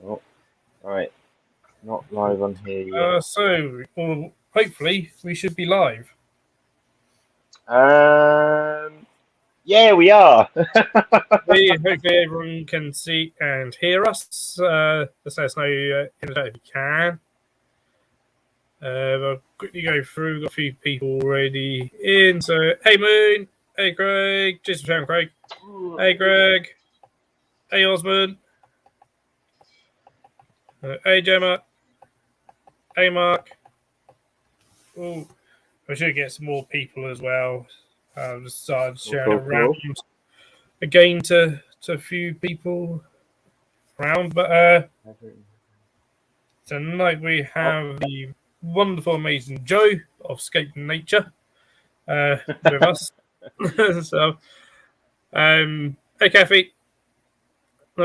Oh, right. Not live on here yet. So hopefully we should be live. Yeah, we are. Hopefully everyone can see and hear us. Just let us know in the chat if you can. I'll quickly go through. Got a few people already in. So, hey Moon, hey Greg, just for sharing, Craig. Hey Greg, hey Osmond, hey Gemma, hey Mark. Oh, I should get some more people as well. Just started sharing it around again to a few people around. But tonight we have the wonderful, amazing Joe of Scaped Nature with us. So, hey Kathy.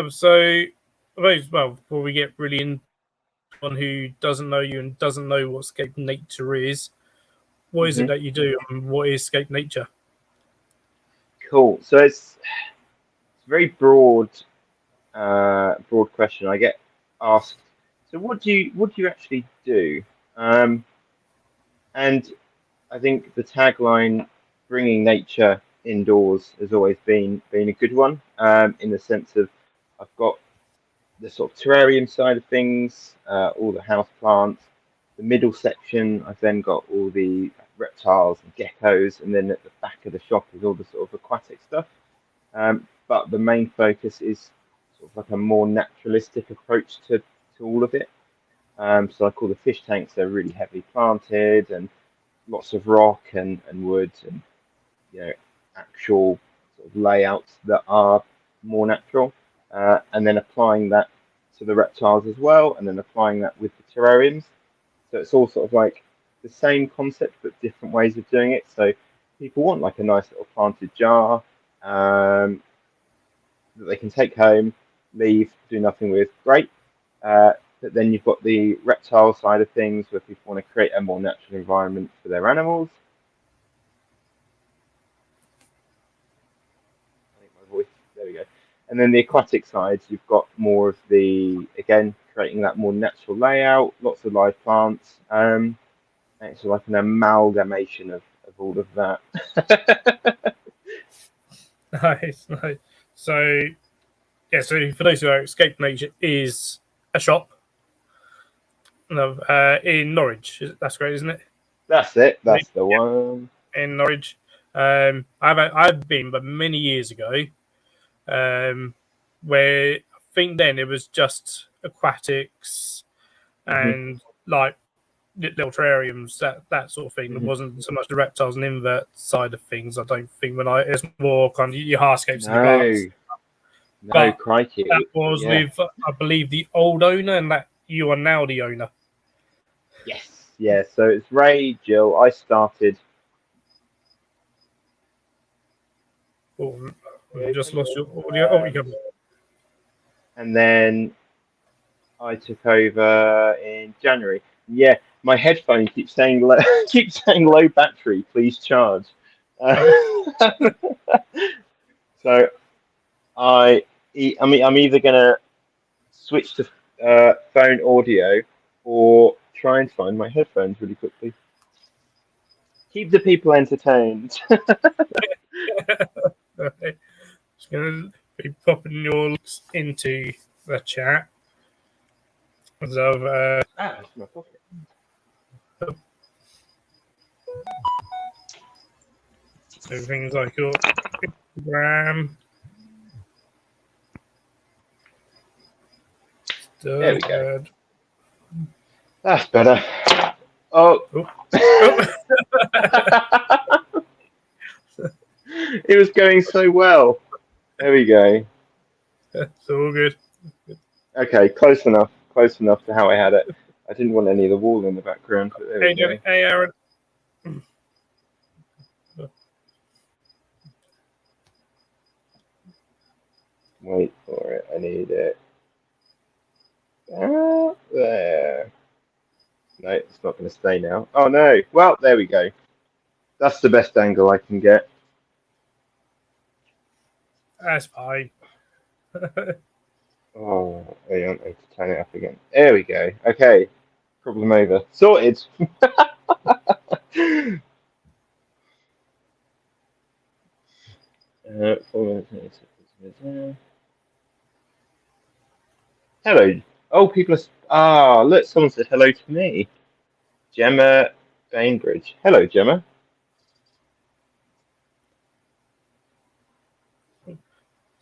So, well, before we get really into one who doesn't know you and doesn't know what Scaped Nature is, what is it that you do and what is Scaped Nature? Cool. So it's a very broad question. I get asked, so what do you actually do? And I think the tagline, bringing nature indoors, has always been a good one. In the sense of I've got the sort of terrarium side of things, all the house plants. The middle section, I've then got all the reptiles and geckos, and then at the back of the shop is all the sort of aquatic stuff. But the main focus is sort of like a more naturalistic approach to all of it. So like all the fish tanks are really heavily planted and lots of rock and wood and actual sort of layouts that are more natural, and then applying that to the reptiles as well, and then applying that with the terrariums. So it's all sort of like the same concept but different ways of doing it. So people want like a nice little planted jar that they can take home, leave, do nothing with. Great. But then you've got the reptile side of things where people want to create a more natural environment for their animals. I think my voice, there we go. And then the aquatic side, you've got more of the, again, creating that more natural layout, lots of live plants. It's like an amalgamation of all of that. Nice. So, yeah, so for those who are, Scaped Nature is a shop in Norwich. That's great, isn't it? That's it. That's the one. In Norwich. I've been, but many years ago, where I think then it was just aquatics and like little terrariums, that sort of thing. It wasn't so much the reptiles and invert side of things. I don't think it's more kind of your hardscapes and the glass. No, crikey. That was with, I believe, the old owner, and that you are now the owner. Yes, yeah. So it's Ray, Jill. I started. Oh, you just lost your audio. Oh, you come. And then I took over in January. Yeah, my headphone keeps saying low battery. Please charge. So I'm either gonna switch to phone audio or try and find my headphones really quickly. Keep the people entertained. Just gonna be popping your links into the chat. So, It's my pocket. So things like your Instagram. There we go. That's better. Oh. It was going so well. There we go. It's all good. Okay, close enough. Close enough to how I had it. I didn't want any of the wall in the background. But there we go. Hey, Aaron. Wait for it. I need it. There. No, it's not going to stay now. Oh no. Well, there we go. That's the best angle I can get. That's fine. Oh, you want me to turn it up again? There we go. Okay, problem over. Sorted. uh, 4 minutes, hello. Oh, people are. Ah, look, someone said hello to me. Gemma Bainbridge. Hello, Gemma.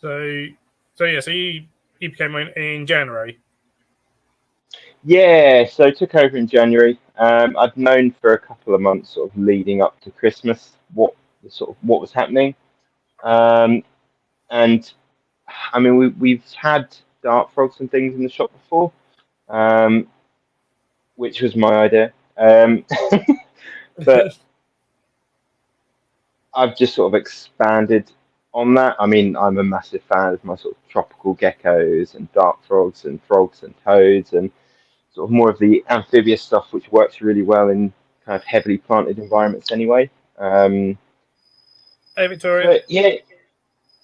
So, so you became in January. Yeah, so I took over in January. I'd known for a couple of months, sort of leading up to Christmas, what was happening. And I mean, we've had dart frogs and things in the shop before, um, which was my idea. But I've just sort of expanded on that. I mean, I'm a massive fan of my sort of tropical geckos and dart frogs and toads and sort of more of the amphibious stuff, which works really well in kind of heavily planted environments anyway. Hey, Victoria. But yeah,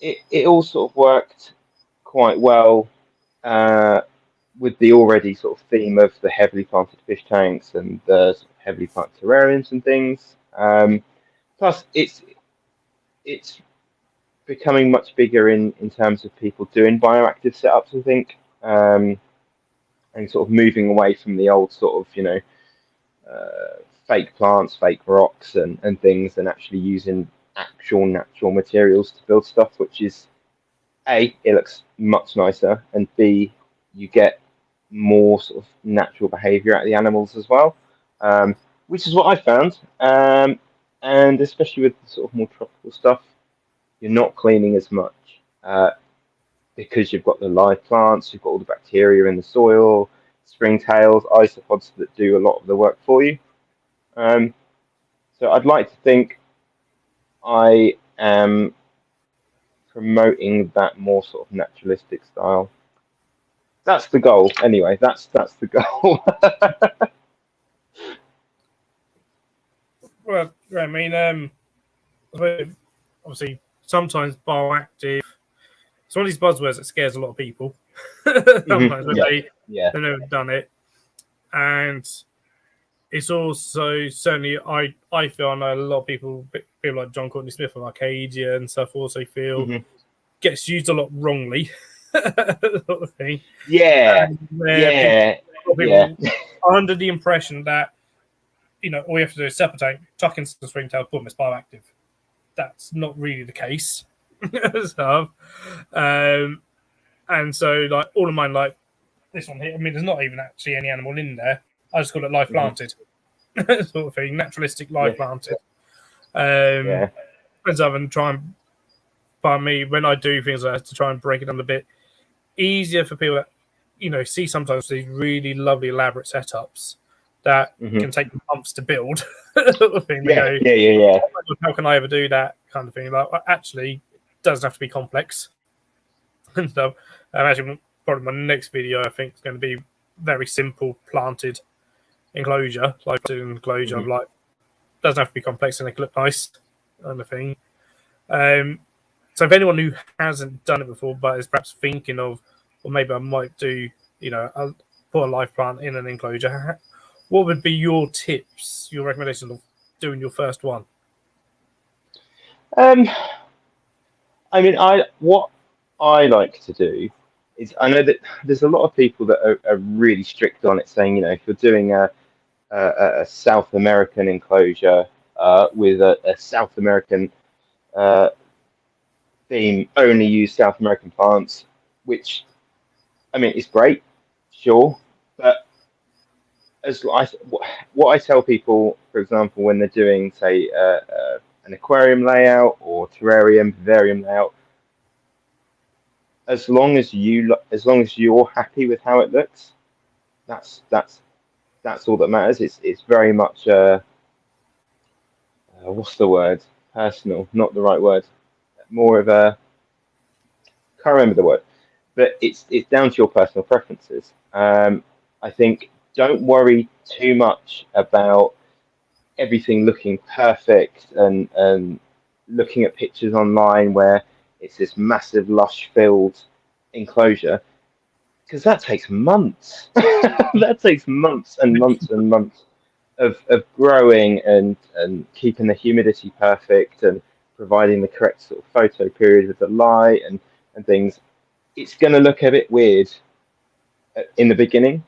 it all sort of worked quite well with the already sort of theme of the heavily planted fish tanks and the sort of heavily planted terrariums and things. Plus, it's becoming much bigger in terms of people doing bioactive setups, I think, and sort of moving away from the old sort of, fake plants, fake rocks, and things, and actually using actual natural materials to build stuff, which is A, it looks much nicer, and B, you get more sort of natural behavior out of the animals as well, which is what I found. And especially with the sort of more tropical stuff, you're not cleaning as much because you've got the live plants, you've got all the bacteria in the soil, springtails, isopods that do a lot of the work for you. Um, so I'd like to think I am promoting that more sort of naturalistic style. That's the goal, anyway. That's the goal. Well, I mean, obviously, sometimes bioactive. It's one of these buzzwords that scares a lot of people. Sometimes when Yeah, they've never done it, and it's also certainly I feel I know a lot of people like John Courtney Smith of Arcadia and stuff also feel hmm gets used a lot wrongly, sort of thing. yeah, Where yeah, yeah. people are under the impression that all you have to do is separate, tuck in some springtail, boom, it's bioactive. That's not really the case. So, and so like all of mine, like this one here, I mean, there's not even actually any animal in there. I just call it live hmm planted, sort of thing, naturalistic live Yeah, planted. yeah. And so I'm trying, by me, when I do things like that, to try and break it down a bit easier for people that, see sometimes these really lovely elaborate setups that hmm can take months to build. Sort of thing. They Yeah, go, yeah, yeah, yeah. how can I ever do that kind of thing? Like, actually, it doesn't have to be complex and stuff. Actually, probably my next video, I think, is going to be very simple planted enclosure, like enclosure, hmm like doesn't have to be complex and it look nice kind of thing. So if anyone who hasn't done it before but is perhaps thinking of, well, maybe I might do, I'll put a live plant in an enclosure. What would be your tips, your recommendation of doing your first one? Um, I mean, what I like to do is I know that there's a lot of people that are really strict on it, saying, if you're doing a South American enclosure with a South American uh, theme, only use South American plants, which I mean is great, sure, but what I tell people, for example, when they're doing, say, an aquarium layout or terrarium, vivarium layout, as long as you're happy with how it looks, that's that's all that matters. It's very much what's the word? Personal, not the right word. More of a can't remember the word, but it's down to your personal preferences. I think don't worry too much about everything looking perfect and looking at pictures online where it's this massive lush filled enclosure. because that takes months. That takes months and months and months of growing and keeping the humidity perfect and providing the correct sort of photo period with the light and things. It's going to look a bit weird in the beginning.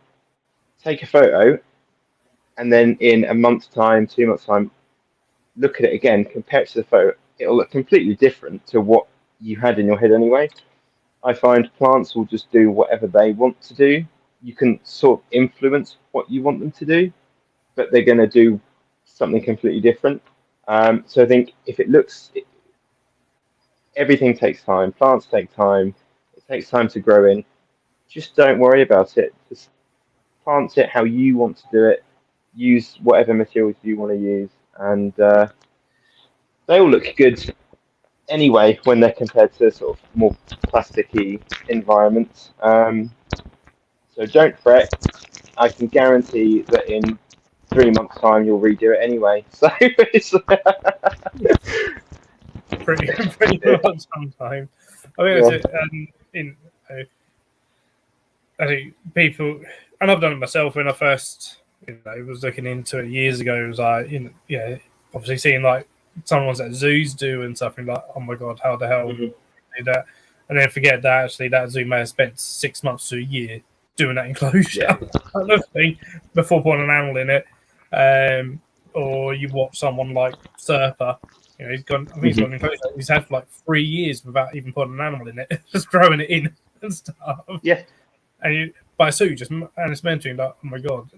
Take a photo, and then in a month's time, 2 months' time, look at it again, compare it to the photo. It'll look completely different to what you had in your head anyway. I find plants will just do whatever they want to do. You can sort of influence what you want them to do, but they're going to do something completely different. So I think if it looks, everything takes time. Plants take time. It takes time to grow in. Just don't worry about it. Just plant it how you want to do it. Use whatever materials you want to use, and they all look good anyway when they're compared to sort of more plasticky environments. So don't fret. I can guarantee that in 3 months' time you'll redo it anyway. So it's pretty much sometime. I think that's it. I think people, and I've done it myself when I first, was looking into it years ago. It was like, obviously seeing like some ones that zoos do and stuff, and like, oh my god, how the hell do that? And then forget that actually that zoo may have spent 6 months to a year doing that enclosure, thing, before putting an animal in it. Or you watch someone like Surfer, he's gone. I think he's got an enclosure. He's had for like 3 years without even putting an animal in it, just throwing it in and stuff. Yeah. And by a suit, and it's mentioning like, oh my god,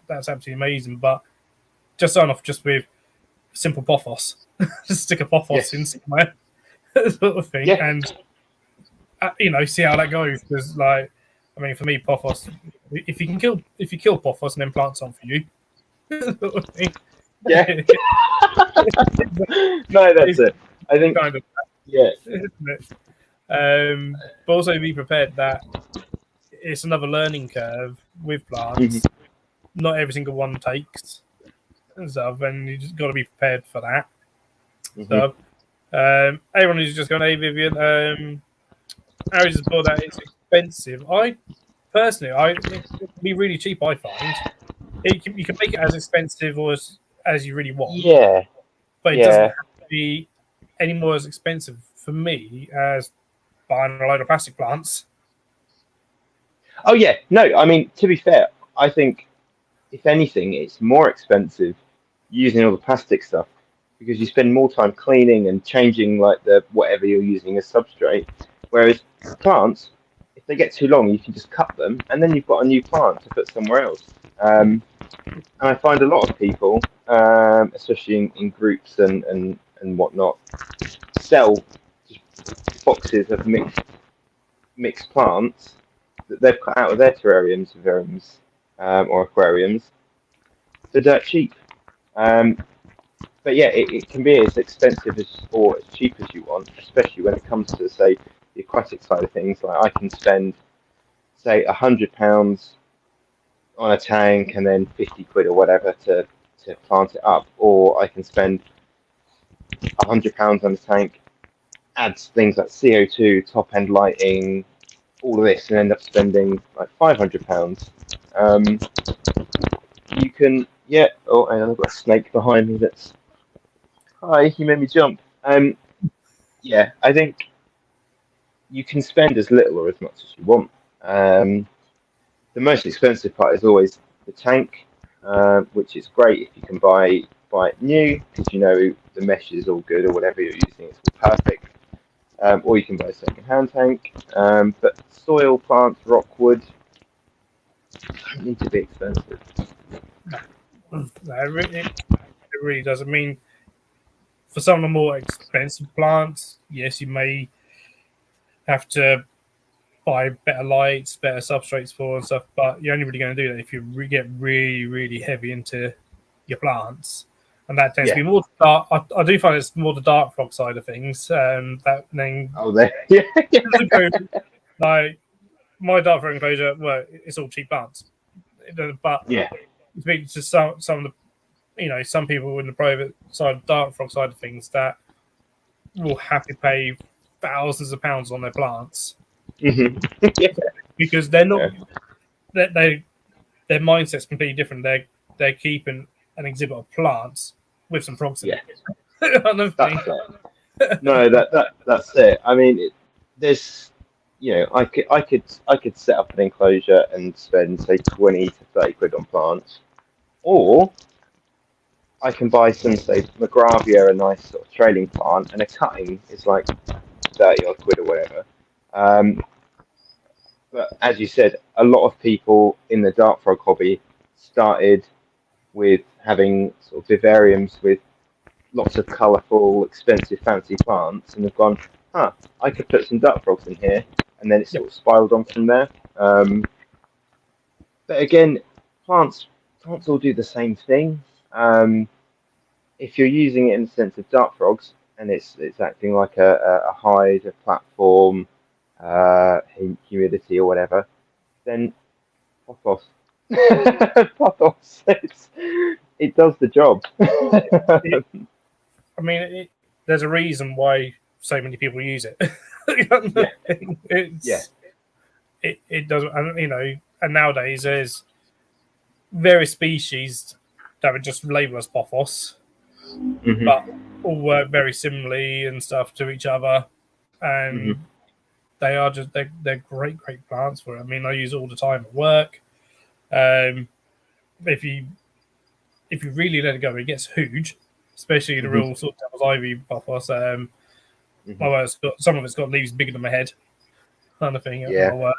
that's absolutely amazing. But just start off just with simple pothos, just stick a pothos in somewhere, sort of thing, and see how that goes. Because like, I mean, for me, pothos, if you kill pothos and then plant some for you, sort of thing. Yeah. No, that's it. I think kind of but also be prepared that it's another learning curve with plants. Not every single one takes and stuff, and you just got to be prepared for that. So, everyone who's just gone, hey Vivian, how is it that it's expensive? I personally, it can be really cheap. I find you can make it as expensive or as you really want. Yeah, but it doesn't have to be any more as expensive for me as buying a load of plastic plants. Oh yeah, no. I mean, to be fair, I think if anything, it's more expensive using all the plastic stuff because you spend more time cleaning and changing like the whatever you're using as substrate. Whereas plants, if they get too long, you can just cut them and then you've got a new plant to put somewhere else. And I find a lot of people, especially in groups and whatnot, sell boxes of mixed plants that they've cut out of their terrariums, vivariums, or aquariums for dirt cheap. But yeah, it can be as expensive or as cheap as you want, especially when it comes to, say, the aquatic side of things. Like I can spend, say, £100 on a tank and then 50 quid or whatever to plant it up, or I can spend £100 on a tank, add things like CO2, top end lighting, all of this, and end up spending like £500. You can, Oh, and I've got a snake behind me. That's hi. You made me jump. Yeah, I think you can spend as little or as much as you want. The most expensive part is always the tank, which is great if you can buy it new because the mesh is all good or whatever you're using, it's all perfect. Or you can buy a second-hand tank. But soil, plants, rockwood don't need to be expensive. It really does. I mean, for some of the more expensive plants, yes, you may have to buy better lights, better substrates for and stuff, but you're only really going to do that if you get really, really heavy into your plants. And that tends to be more dark. I do find it's more the dark frog side of things. That then like my dark frog enclosure, well, it's all cheap plants. But speaking to some of the, some people in the private side, dark frog side of things, that will have to pay thousands of pounds on their plants. because they're not Yeah. their mindset's completely different. They're keeping an exhibit of plants with some frogs in Yeah, it. Kind of thing. that's it. No, that's it. I mean, there's, I could set up an enclosure and spend say 20 to 30 quid on plants, or I can buy some say Magravia, a nice sort of trailing plant, and a cutting is like 30 odd quid or whatever. Um, but as you said, a lot of people in the dart frog hobby started with having sort of vivariums with lots of colourful, expensive, fancy plants, and have gone, I could put some duck frogs in here, and then it Yep. sort of spiraled on from there. But again, plants all do the same thing. If you're using it in the sense of duck frogs, and it's acting like a hide, a platform, humidity or whatever, then pothos. Pothos. It does the job. I mean, there's a reason why so many people use it. Yeah. It's it doesn't, and nowadays there's various species that would just label as pothos, Mm-hmm. but all work very similarly and stuff to each other, and Mm-hmm. they are just they're great plants for it. I mean, I use it all the time at work. If you really let it go, it gets huge, especially the Mm-hmm. real sort of devil's ivy pothos. Mm-hmm. My work's got some of it's got leaves bigger than my head, kind of thing. At my Yeah. work,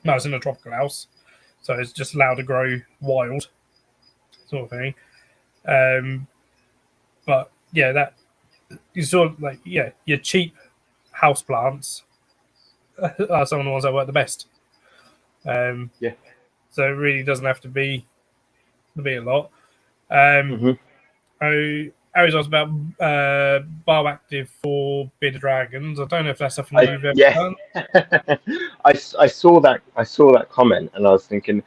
no, it's in a tropical house, so it's just allowed to grow wild, sort of thing. Um, but yeah, that you sort of like your cheap house plants are some of the ones that work the best. Yeah. So it really doesn't have to be a lot. Um, Mm-hmm. I was asked about Barb Active for Bearded Dragons. I don't know if that's something I you've ever yeah. done. I saw that comment and I was thinking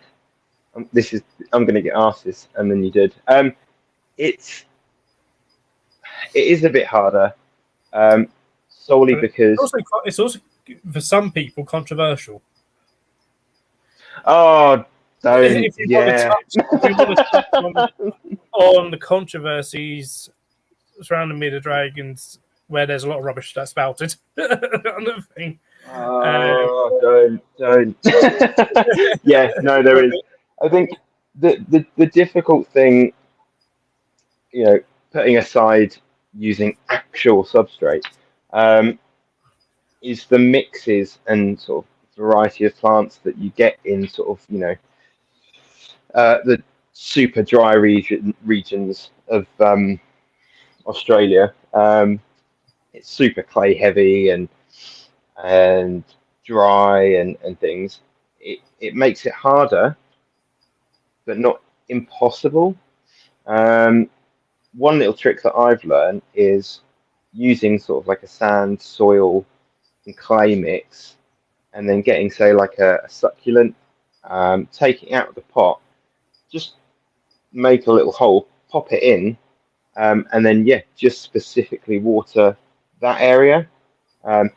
this is I'm going to get asked this, and then you did. It's it is a bit harder, solely But because it's also for some people controversial. oh don't If you want to yeah touch on the controversies surrounding Bearded Dragons, where there's a lot of rubbish that's spouted. Another thing. oh don't yeah no there is. I think the difficult thing, putting aside using actual substrate, um, is the mixes and sort of variety of plants that you get in sort of, the super dry regions of Australia. It's super clay heavy and dry and things. It makes it harder, but not impossible. Um, One little trick that I've learned is using sort of like a sand, soil, and clay mix, and then getting, say, like a succulent, taking it out of the pot, just make a little hole, pop it in, and then, yeah, just specifically water that area. Um,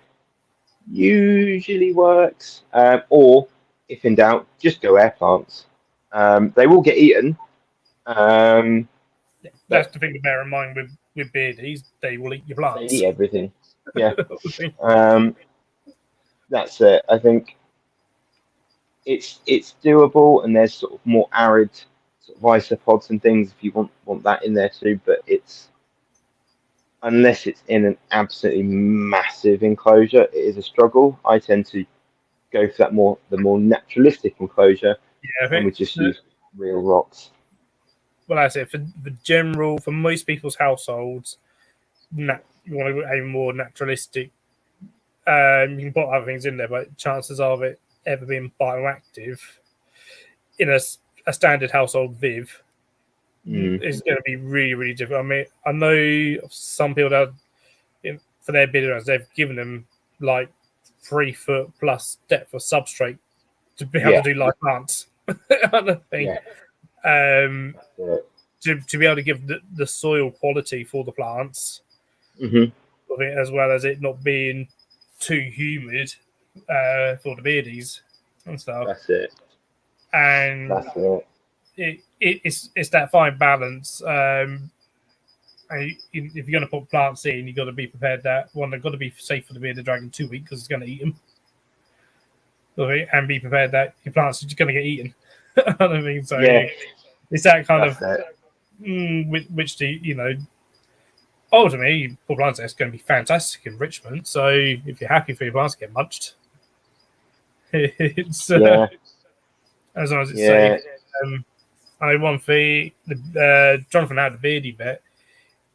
Usually works, or if in doubt, just go air plants. They will get eaten, That's but the thing to bear in mind with beardies. They will eat your they plants. eat everything. Yeah. That's it. I think it's doable, and there's sort of more arid sort of isopods and things if you want that in there too. But it's unless it's in an absolutely massive enclosure, it is a struggle. I tend to go for the more naturalistic enclosure, Yeah, I and we think. just use real rocks. Well, I say for most people's households, you want to aim more naturalistic. You can put other things in there, but chances of it ever being bioactive in a standard household viv Mm. is going to be really, really difficult. I mean, I know some people that for their bidders, they've given them like 3 foot plus depth of substrate to be able to Yeah, do live plants. Kind of thing. yeah, Um, that's it. to be able to give the soil quality for the plants, Hmm. as well as it not being too humid for the beardies. and stuff. That's it. And That's it. It's that fine balance. And if you're going to put plants in, you've got to be prepared that one, they've got to be safe for the bearded dragon 2 weeks because it's going to eat them. And be prepared that your plants are just going to get eaten. I mean, so Yeah. it's that kind That's of it. which do you know? Ultimately, for plants, it's going to be fantastic enrichment. So if you're happy for your plants to get munched, it's Yeah. as long as it's Yeah. safe. One for Jonathan had the beardy bit.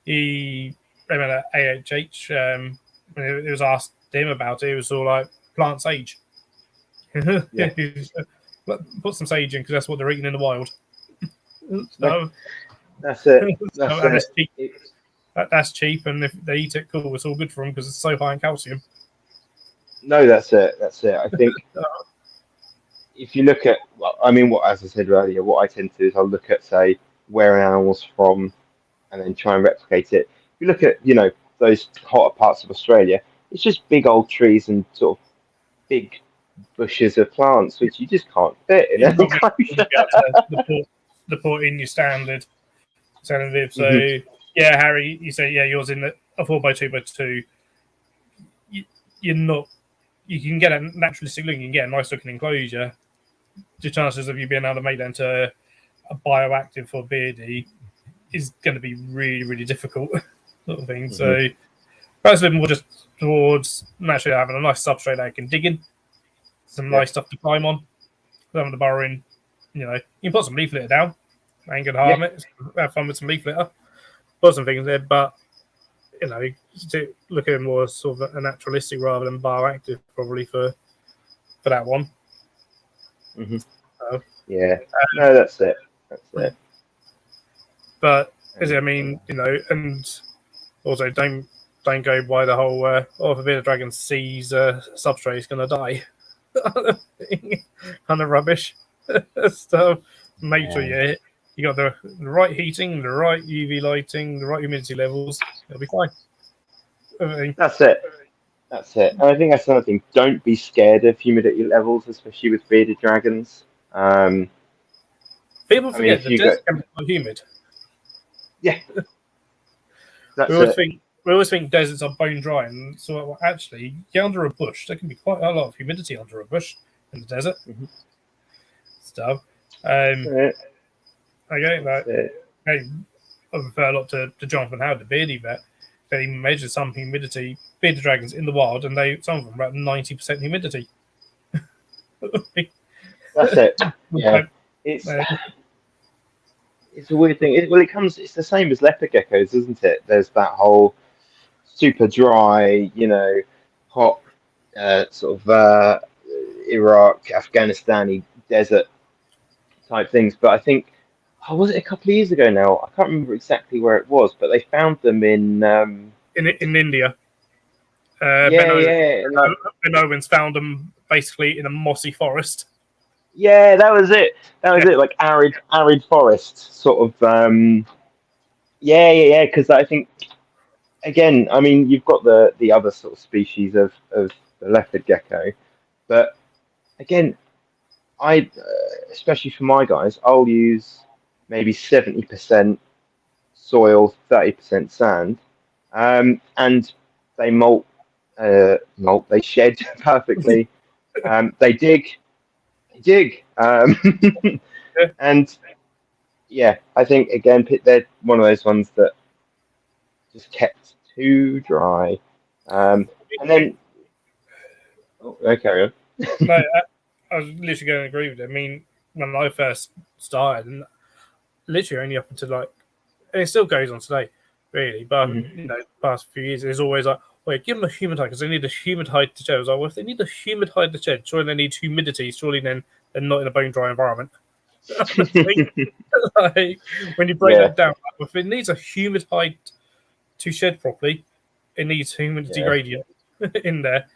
He remember at AHH when it was asked him about it. It was all like plant sage. Yeah. Put some sage in because that's what they're eating in the wild. So, That's it. That's and it's it. cheap. That's cheap, and if they eat it, cool. It's all good for them because it's so high in calcium. No, that's it. That's it. I think if you look at, well, I mean, what as I said earlier, what I tend to do is I'll look at, say, where an animal's from, and then try and replicate it. If you look at, those hotter parts of Australia, it's just big old trees and sort of big bushes of plants, which you just can't fit in You're an not going to be enclosure. able to deport in your standard live. So Hmm. yeah, Harry, you say yours in a 4x2x2. You're not. You can get a naturalistic look. You can get a nice looking enclosure. The chances of you being able to make that into a bioactive for beardy is going to be really, really difficult, sort of thing. Hmm. So perhaps a bit more just towards naturally having a nice substrate that I can dig in, some Yeah. nice stuff to climb on, having the burrow in. You can put some leaf litter down. Ain't gonna Yeah. harm it. Have fun with some leaf litter. Put some things there, but to look at it more sort of a naturalistic rather than bioactive, probably for that one. Hmm. Uh, Yeah. No, that's it. That's it. but And I mean, and also don't go by the whole if a bit of dragon sees substrate is going to die kind of rubbish. So make sure yeah. you got the right heating, the right UV lighting, the right humidity levels. It'll be fine. That's it. That's it. And I think that's another thing. Don't be scared of humidity levels, especially with bearded dragons. People I mean, forget if the you go, desert can be quite humid. yeah, We that's always it. think we always think deserts are bone dry, and so actually, get under a bush. There can be quite a lot of humidity under a bush in the desert Mhm. stuff. That's it. Okay, That's it. I refer a lot to Jonathan Howard, the beardy vet. They measure some humidity, bearded dragons in the wild, and some of them about 90% humidity. That's it. Yeah, Like, it's uh, it's a weird thing. It's the same as leopard geckos, isn't it? There's that whole super dry, hot sort of Iraq, Afghanistani desert type things. But I think, was it a couple of years ago now? I can't remember exactly where it was, but they found them in, in India, yeah, yeah, like, Ben Owens found them basically in a mossy forest. yeah, that was it. That was Yeah, it, like arid forest sort of. Yeah, yeah, yeah. Because I think again, I mean, you've got the other sort of species of the leopard gecko, but again, especially for my guys, I'll use maybe 70% soil, 30% sand, and they they shed perfectly. They dig, yeah. and yeah, I think again they're one of those ones that just kept too dry. And then, oh, carry on. No, I was literally going to agree with it. I mean, when I first started, and literally only up until and it still goes on today, really. But Mhm. the past few years, it's always like, wait, give them a humid hide because they need a humid hide to shed. I was like, well, if they need a humid hide to shed, surely they need humidity. Surely then they're not in a bone dry environment. Like, when you break Yeah, that down, if it needs a humid hide to shed properly, it needs humidity yeah, gradient in there.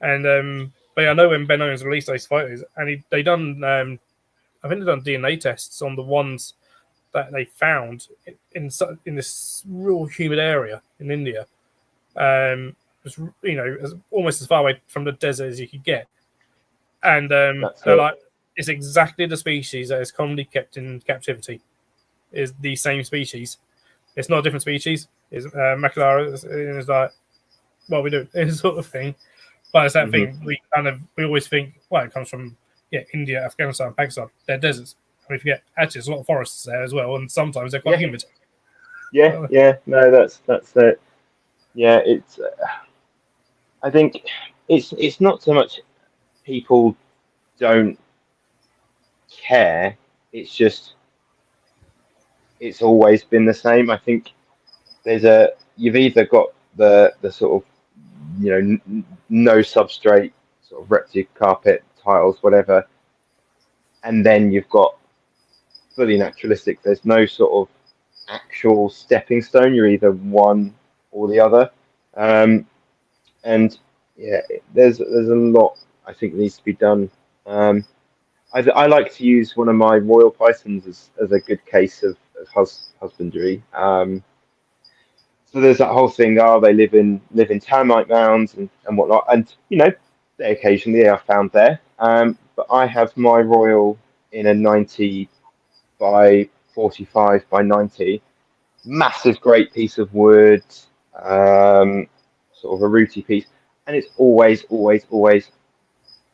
And but yeah, I know when Ben Owens released those photos, and they done, I think they done DNA tests on the ones that they found in this real humid area in India. It was, almost as far away from the desert as you could get. and That's they're it. like, it's exactly the species that is commonly kept in captivity. Is the same species. It's not a different species. It's Macularis is like, what we do, it's sort of thing. But it's that thing we always think, well, it comes from India, Afghanistan, Pakistan. They're deserts. And we forget actually there's a lot of forests there as well, and sometimes they're quite humid. Yeah. No, that's it. Yeah, it's. I think it's not so much people don't care. It's just it's always been the same. I think you've either got the sort of no substrate sort of reptic carpet tiles whatever, and then you've got fully naturalistic. There's no sort of actual stepping stone. You're either one or the other, and yeah, there's a lot I think needs to be done. I like to use one of my royal pythons as a good case of husbandry. So there's that whole thing. Oh, they live in termite mounds and whatnot, and they occasionally are found there. But I have my royal in a 90 by 45 by 90, massive, great piece of wood, sort of a rooty piece, and it's always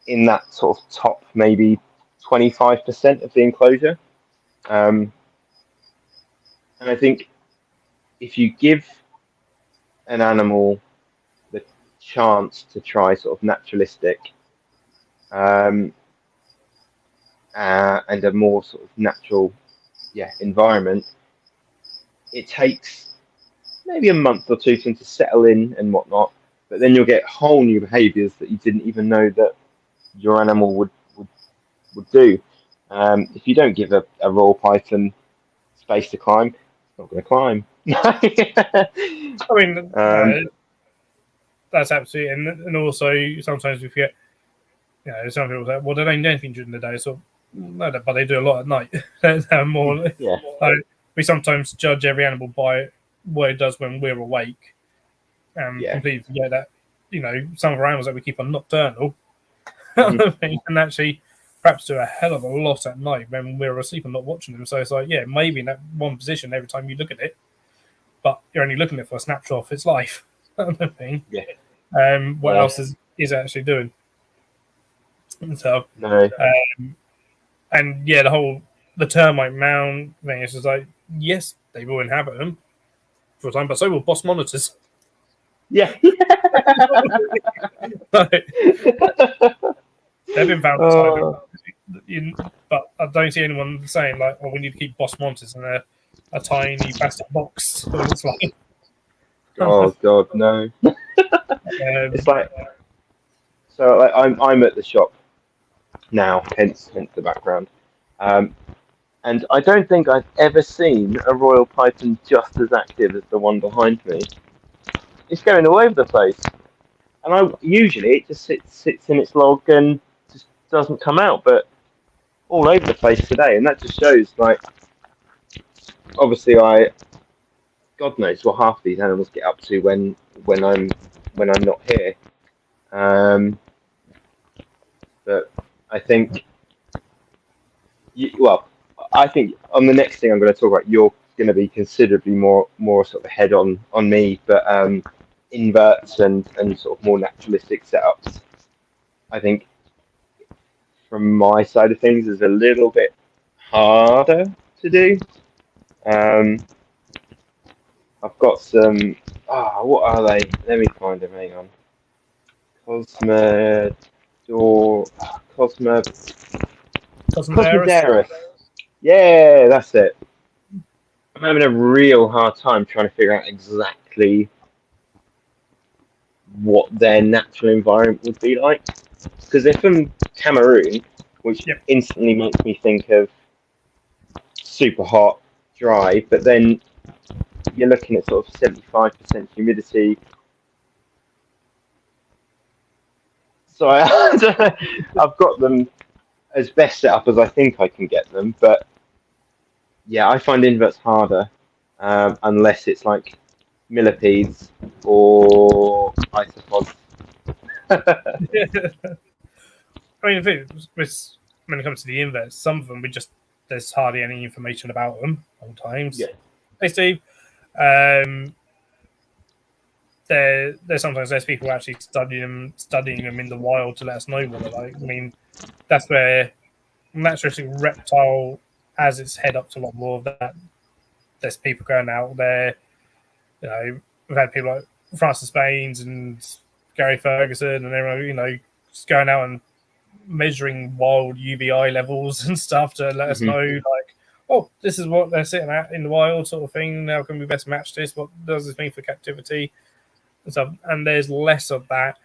in that sort of top maybe 25% of the enclosure. And I think if you give an animal the chance to try sort of naturalistic um, and a more sort of natural environment, it takes maybe a month or two for them to settle in and whatnot, but then you'll get whole new behaviours that you didn't even know that your animal would do. If you don't give a royal python space to climb, it's not going to climb. I mean, that's absolutely, and also sometimes we forget. Some people say, well, they don't do anything during the day, so no, but they do a lot at night. They're more we sometimes judge every animal by what it does when we're awake, and completely forget that some of our animals that we keep are nocturnal, and actually perhaps do a hell of a lot at night when we're asleep and not watching them. So it's like, maybe in that one position every time you look at it, but you're only looking at it for a snapshot of its life. What else is it actually doing? So, and the termite mound thing is just like, yes, they will inhabit them for a time, but so will boss monitors. Yeah. They've been found but I don't see anyone saying like, "Well, we need to keep boss monitors in a tiny plastic box." It's like, oh God, no. It's like, so like I'm at the shop now, hence the background, and I don't think I've ever seen a royal python just as active as the one behind me. It's going all over the place, and usually it just sits in its log and just doesn't come out, but all over the place today, and that just shows like obviously God knows what half these animals get up to when I'm not here. But I think I think on the next thing I'm going to talk about, you're going to be considerably more sort of head on me, but inverts and sort of more naturalistic setups, I think from my side of things is a little bit harder to do. I've got some. What are they? Let me find them. Hang on. Cosmodaris. Yeah, that's it. I'm having a real hard time trying to figure out exactly what their natural environment would be like. Because they're from Cameroon, which instantly makes me think of super hot, dry, but then you're looking at sort of 75% humidity. So I've got them as best set up as I think I can get them, but yeah, I find inverts harder unless it's like millipedes or isopods. I mean, when it comes to the inverts, some of them there's hardly any information about them. Sometimes, Yeah. hey Steve, there's sometimes there's people actually studying them in the wild to let us know what they're like. I mean, that's where naturalistic reptile has its head up to a lot more of that. There's people going out there. You know, we've had people like Francis Baines and Gary Ferguson and everyone, just going out and measuring wild UVI levels and stuff to let us know, like, oh, this is what they're sitting at in the wild, sort of thing. How can we best match this? What does this mean for captivity? And stuff. And there's less of that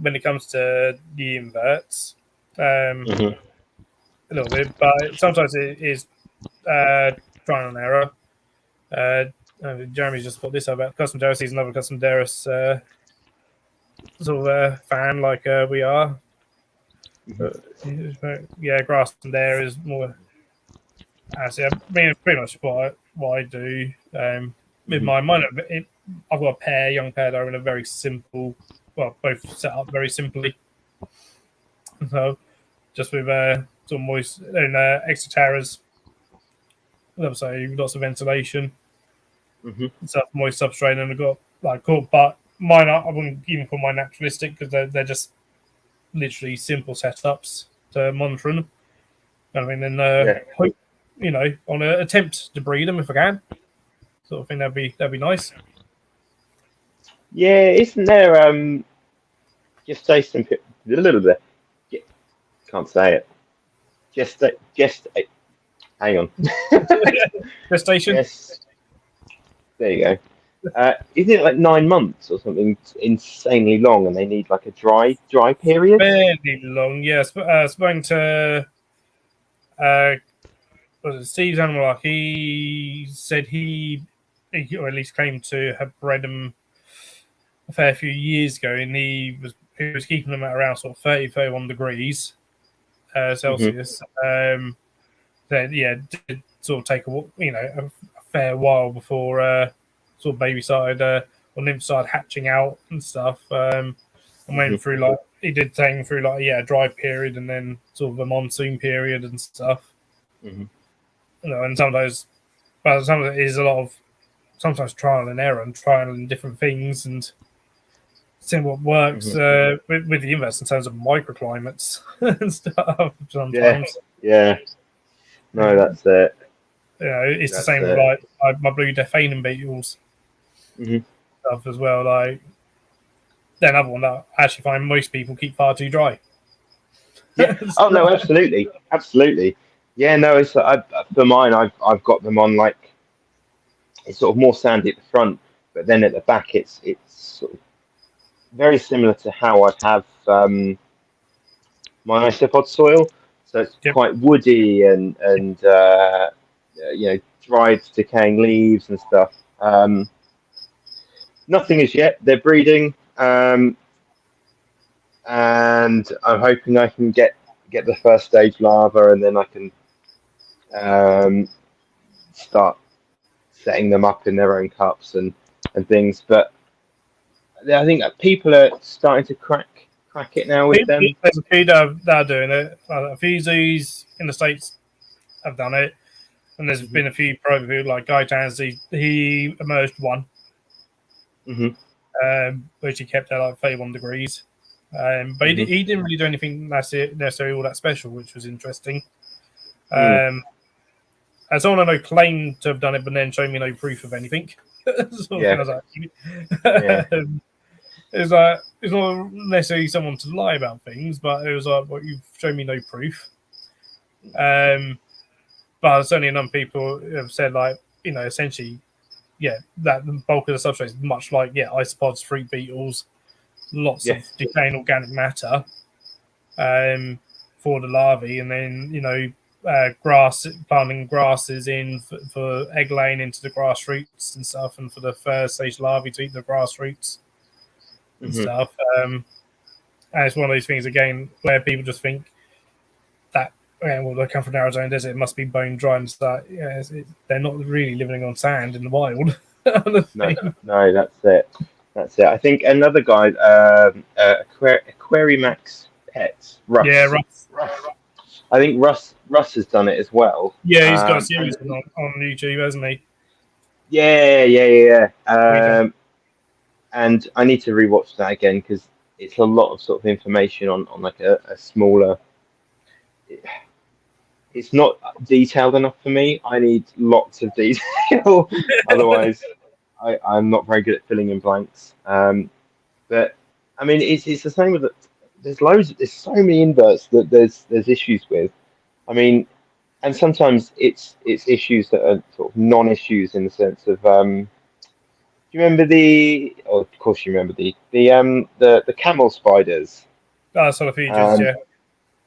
when it comes to the inverts. A little bit, but sometimes it is trial and error. Jeremy's just put this about Custom Terrace. He's another Custom Terrace sort of fan like we are. Yeah, grass and there is more. I mean, pretty much what I do. With mine, I've got a young pair that are in a very simple. Well, both set up very simply. So, just with sort of moist and extra terras. So lots of ventilation. Stuff, moist substrate, and I've got like cool, but mine I wouldn't even call mine naturalistic because they're just literally simple setups to monitor them. I mean, then hope on an attempt to breed them if I can. Sort of thing that'd be nice. Yeah, isn't there gestation? A little bit. Can't say it. Hang on. Gestation. Yes. There you go. Isn't it like 9 months or something insanely long, and they need like a dry period? Fairly long, yes. Spoken to was it Steve's animal arc? He said he or at least claimed to have bred them a fair few years ago, and he was keeping them at around sort of 30, 31 degrees Celsius. Then did sort of take a fair while before sort of baby started or nymph started hatching out and stuff. And went through like he did take them through like a dry period and then sort of a monsoon period and stuff. And some of it is a lot of sometimes trial and error and trial and different things and seeing what works with the inverse in terms of microclimates and stuff. Sometimes, yeah. No, that's it. It's the same with like my blue Defanen beetles stuff as well. Like then another one that I actually find most people keep far too dry. Yeah. Oh no, absolutely. Yeah, no. It's for mine. I've got them on like it's sort of more sandy at the front, but then at the back it's sort of very similar to how I have my isopod soil. So it's quite woody and dried decaying leaves and stuff. Nothing as yet. They're breeding, and I'm hoping I can get the first stage larva, and then I can start setting them up in their own cups and things. But I think people are starting to crack it now with them. There's a few that are doing it. A few zoos in the States have done it, and there's been a few private people like Guy Towns. He emerged one, which he kept at like 31 degrees. But he didn't really do anything necessarily all that special, which was interesting. And someone I know claimed to have done it, but then showed me no proof of anything. It's like it's not necessarily someone to lie about things, but it was like, well, you've shown me no proof. But certainly enough people have said like, essentially, that the bulk of the substrate is much like isopods, fruit beetles, lots of decaying organic matter for the larvae, and then planting grasses in for egg laying into the grass roots and stuff, and for the first stage larvae to eat the grass roots and stuff. And it's one of those things again where people just think that they come from Arizona desert, it must be bone dry and stuff. They're not really living on sand in the wild. No, that's it. I think another guy, Aquarimax pets. Yeah, Russ. Russ. I think Russ has done it as well. Yeah, he's got a And series on YouTube, hasn't he? yeah. Yeah. And I need to rewatch that again because it's a lot of sort of information on like a smaller. It's not detailed enough for me. I need lots of detail, otherwise I'm not very good at filling in blanks. But I mean, it's the same with it. There's so many inverts that there's issues with. I mean, and sometimes it's issues that are sort of non-issues in the sense of do you remember the? Oh, of course you remember the camel spiders. Sort of features, Um, yeah.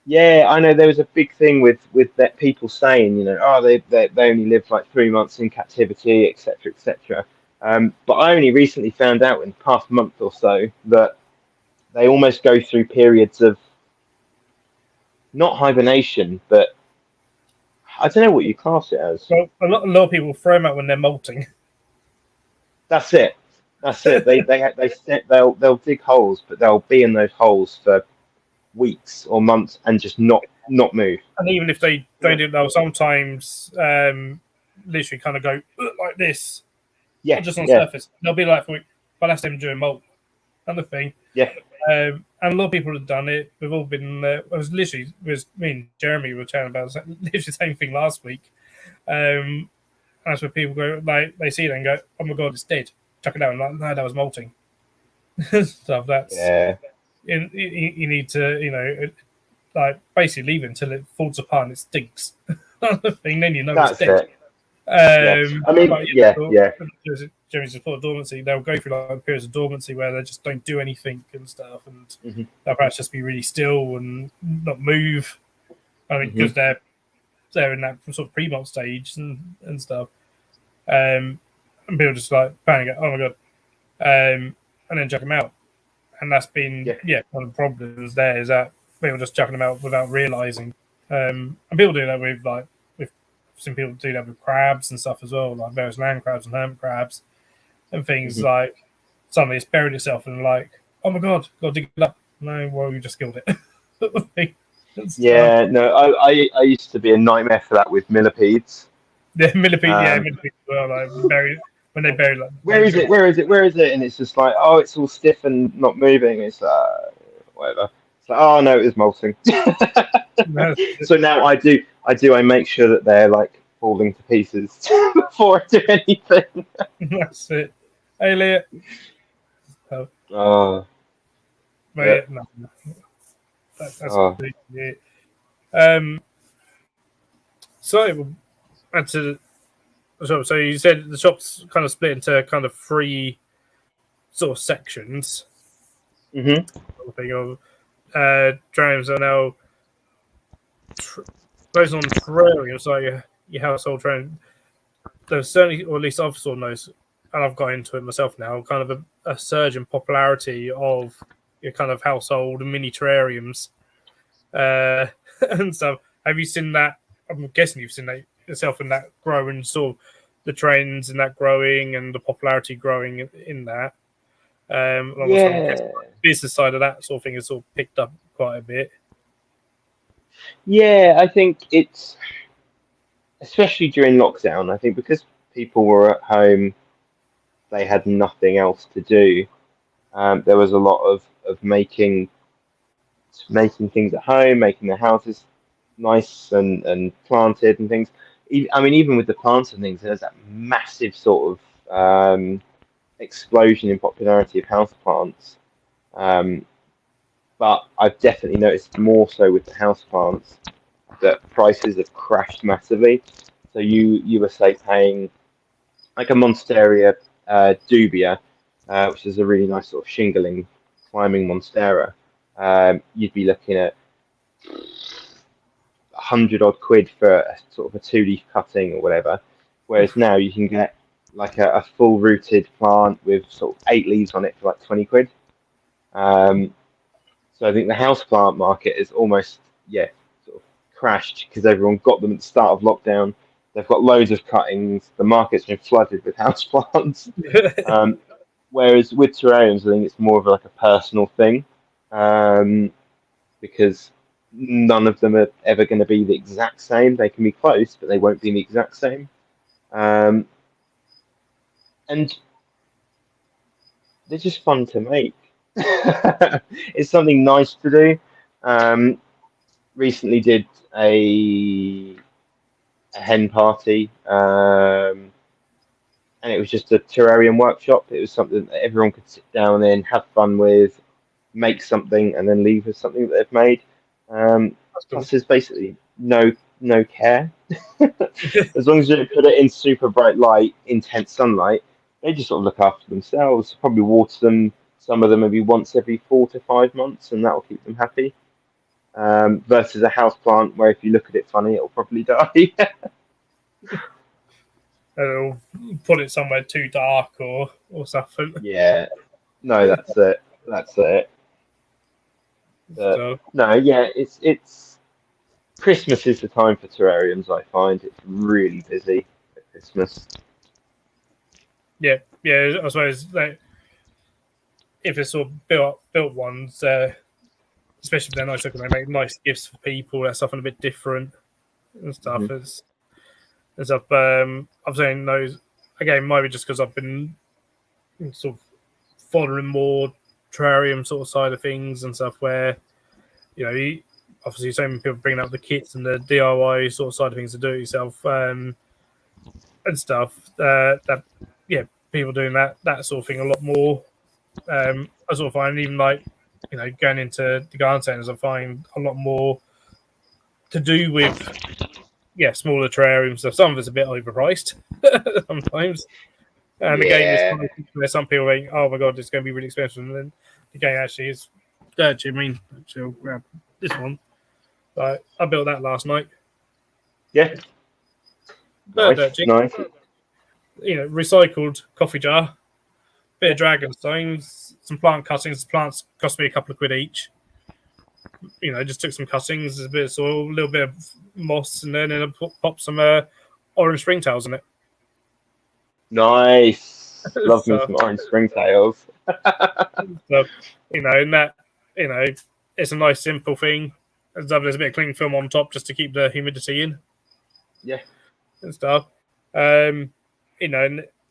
yeah, I know there was a big thing with that people saying, oh, they only live like 3 months in captivity, etc., etc. But I only recently found out in the past month or so that they almost go through periods of not hibernation, but I don't know what you class it as. Well, a lot of people throw them out when they're molting. That's it. That's it. They'll dig holes, but they'll be in those holes for weeks or months and just not move. And even if they Yeah, don't do it, they'll sometimes literally kind of go like this, yeah, just on the yeah, surface. They'll be like, but that's them doing molt. Another thing. yeah. And a lot of people have done it. We've all been there. It was me and Jeremy were chatting about literally the same thing last week. That's where people go, like, they see it and go, oh my God, it's dead. Chuck it down. Like, no, that was molting. Stuff that's, Yeah, you need to, like, basically leave it until it falls apart and it stinks. Then you know it's that's dead. it. Yeah, I mean, But yeah. Jeremy's support of dormancy, they'll go through like periods of dormancy where they just don't do anything and stuff, and Hmm. they'll perhaps just be really still and not move. I mean, Hmm. because they're in that sort of pre-molt stage and stuff. And people just like panic, oh my God, and then chuck them out. And that's been, Yeah. one of the problems there is that people just chucking them out without realizing. And people do that with some people do that with crabs and stuff as well, like various land crabs and hermit crabs and things Hmm. like suddenly it's buried itself and like, oh my God, got to dig it up. No, well, you just killed it. Yeah, no, I used to be a nightmare for that with millipedes. Yeah, millipede, Um, millipede as well, like buried when they bury like where is it? Where is it? Where is it? And it's just like, oh, it's all stiff and not moving. It's whatever. It's like, oh no, it was molting. So now I make sure that they're like falling to pieces before I do anything. That's it. Elliot. Oh, Oh, but yeah. yeah, no, that's Oh, completely it. So and to so you said the shop's kind of split into kind of three sort of sections. hmm. Thing of drones are now those on terrarium, so your household drone. There's certainly, or at least I've sort of noticed, and I've got into it myself now, kind of a surge in popularity of your kind of household mini terrariums uh, and stuff. Have you seen that? I'm guessing you've seen that yourself in that growing sort of the trends in that growing and the popularity growing in that. Almost I'm guessing Yeah. the business side of that sort of thing has sort of picked up quite a bit. Yeah, I think it's especially during lockdown. I think because people were at home, they had nothing else to do. There was a lot of making things at home, making the houses nice and planted and things. I mean, even with the plants and things, there's that massive sort of explosion in popularity of houseplants. Um, but I've definitely noticed more so with the houseplants that prices have crashed massively. So you were say paying like a Monstera dubia, which is a really nice sort of shingling climbing monstera. You'd be looking at 100 odd quid for a sort of a 2 leaf cutting or whatever. Whereas now you can get like a full rooted plant with sort of 8 leaves on it for like 20 quid. Um, so I think the house plant market is almost, yeah, sort of crashed because everyone got them at the start of lockdown. They've got loads of cuttings. The market's been flooded with house plants. Whereas with terrariums, I think it's more of like a personal thing. Um, because none of them are ever going to be the exact same. They can be close, but they won't be the exact same. And they're just fun to make. It's something nice to do. Recently did a hen party, and it was just a terrarium workshop. It was something that everyone could sit down in, have fun with, make something, and then leave with something that they've made. That's cool. Plus, there's basically no care. As long as you don't put it in super bright light, intense sunlight, they just sort of look after themselves. Probably water them, some of them maybe once every 4 to 5 months, and that will keep them happy. Versus a house plant where if you look at it funny, it'll probably die. Or put it somewhere too dark or something. Yeah, no, that's it. That's it. So No, yeah, it's Christmas is the time for terrariums. I find it's really busy at Christmas. yeah, I suppose that if it's sort of built ones, especially if they're nice looking, they make nice gifts for people. That's something a bit different and stuff. Hmm. As I'm saying those again, maybe just because I've been sort of following more terrarium sort of side of things and stuff, where obviously so many people bringing up the kits and the DIY sort of side of things to do it yourself and stuff. That yeah, people doing that sort of thing a lot more. I sort of find even like going into the garden centers, I find a lot more to do with smaller terrarium stuff. Some of it's a bit overpriced sometimes. And again, it's Yeah, one of those where some people think, "Oh my god, it's going to be really expensive," and then the game actually is. Actually, I mean, actually, I'll grab this one. I built that last night. yeah, nice, Dirt cheap. nice. Recycled coffee jar, bit of dragon stones, some plant cuttings. The plants cost me a couple of quid each. Just took some cuttings, a bit of soil, a little bit of moss, and then I pop some orange springtails in it. Nice. Love me so, some orange springtails. so, and that, it's a nice simple thing. There's a bit of cling film on top just to keep the humidity in Yeah. and stuff. And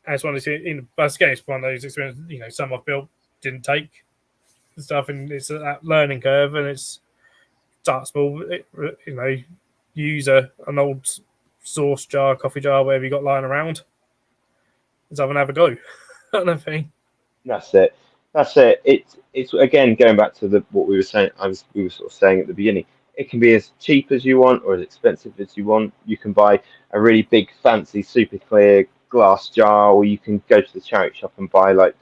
as one of those, but again, it's one of those experiences. Some I've built didn't take and stuff, and it's that learning curve, and it's start small. Use an old sauce jar, coffee jar, whatever you got lying around, and have a go. Kind of thing. That's it. That's it. It's again going back to what we were saying. We were sort of saying at the beginning. It can be as cheap as you want or as expensive as you want. You can buy a really big, fancy, super clear glass jar, or you can go to the charity shop and buy like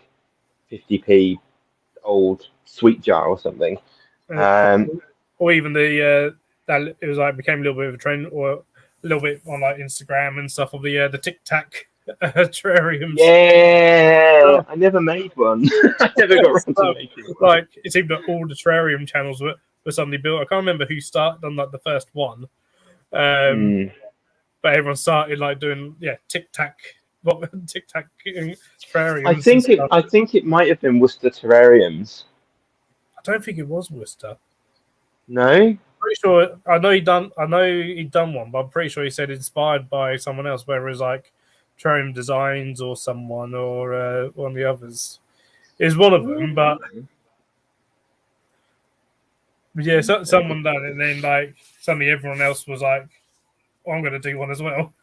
50p old sweet jar or something. Or even the that it was like became a little bit of a trend, or a little bit on like Instagram and stuff of the Tic Tac terrariums. Yeah, I never made one. I never got around to making one. Like it seemed that all the terrarium channels were suddenly built. I can't remember who started on like the first one, but everyone started like doing Tic Tac terrariums. I think it might have been Worcester Terrariums. I don't think it was Worcester. No, Pretty sure I know he'd done one, but I'm pretty sure he said inspired by someone else, whether it was like Terrarium Designs or someone or one of the others. Is one of them, but yeah, someone done it, and then like suddenly everyone else was like, oh, "I'm going to do one as well."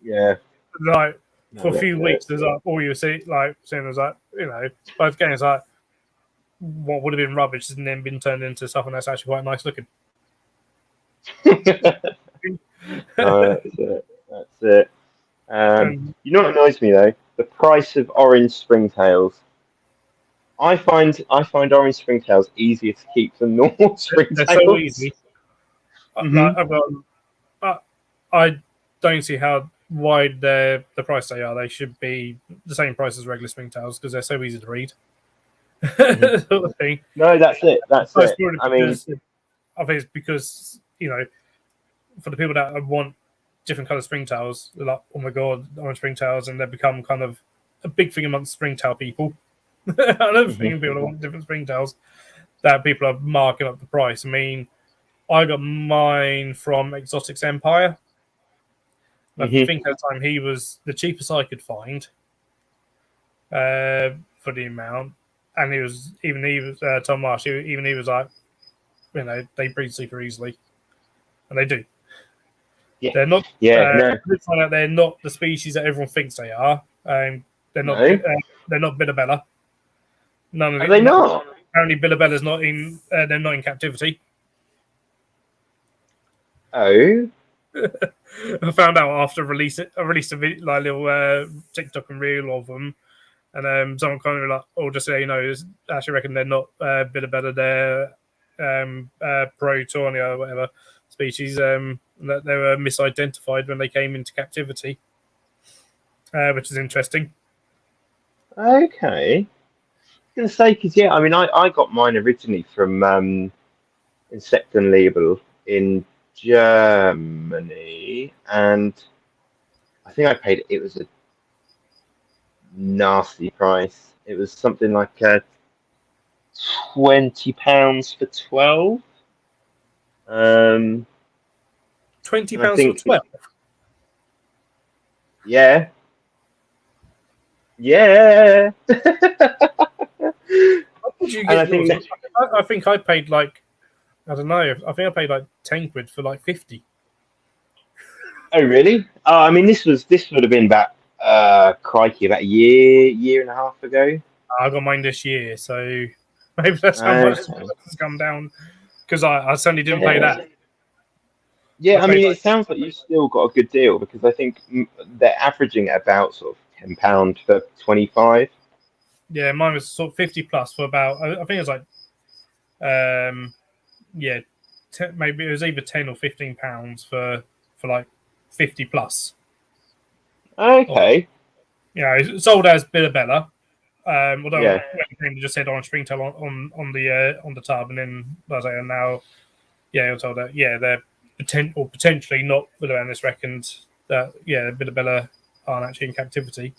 yeah. Like No, for a few that's weeks, it. there's like all you see, like saying was like both games like what would have been rubbish and then been turned into something that's actually quite nice looking. No, that's it. That's it. You know what annoys me though? The price of orange springtails. I find orange springtails easier to keep than normal They're so springtails. easy. Hmm. I don't see how wide the price they are. They should be the same price as regular springtails because they're so easy to read. Hmm. Sort of thing. No, that's it. That's It's it. purely I mean, because I think it's because for the people that want different colour springtails, they're like, oh my god, orange springtails, and they become kind of a big thing amongst springtail people. Another thing, mhm. people that want different springtails. that people are marking up the price. I mean, I got mine from Exotics Empire. I Hmm. think at the time he was the cheapest I could find for the amount, and he was Tom Marsh. Even he was like, they breed super easily, and they do. Yeah, They're not. yeah, no, I did find out they're not the species that everyone thinks they are. They're not. no. They're not Billabella. None of Are it. they not? Apparently, Billabella's not in. They're not in captivity. Oh, I found out after I released a video, like little TikTok and reel of them, and someone kind of like, "Oh, just so you know, I actually reckon they're not Billabella. They're Pro Tornio or whatever species. That they were misidentified when they came into captivity, which is interesting." okay. I was gonna say because yeah, I mean, I got mine originally from Insect Label in Germany, and I think I paid it was a nasty price. It was something like £20 for 12. Um, £20 and I for think 12. yeah, yeah. What did you And I get think yours? that, I think I paid like I don't know. I think I paid like 10 quid for like 50. oh really? Oh, I mean, this would have been about crikey, about a year and a half ago. I got mine this year, so maybe that's how much Okay. it's come down. Because I certainly didn't pay Yeah. that. I Yeah, I paid mean, like it sounds like you've still got a good deal because I think they're averaging at about sort of £10 for 25. yeah, mine was sort of 50 plus for about I think it was like yeah, maybe it was either £10 or £15 for like 50 plus. Okay. It sold as Billabella. Although Yeah. when it just said Orange Springtail on the tub, and then I was like, and now I was told that they're potentially not Billabella. This reckoned that Billabella aren't actually in captivity.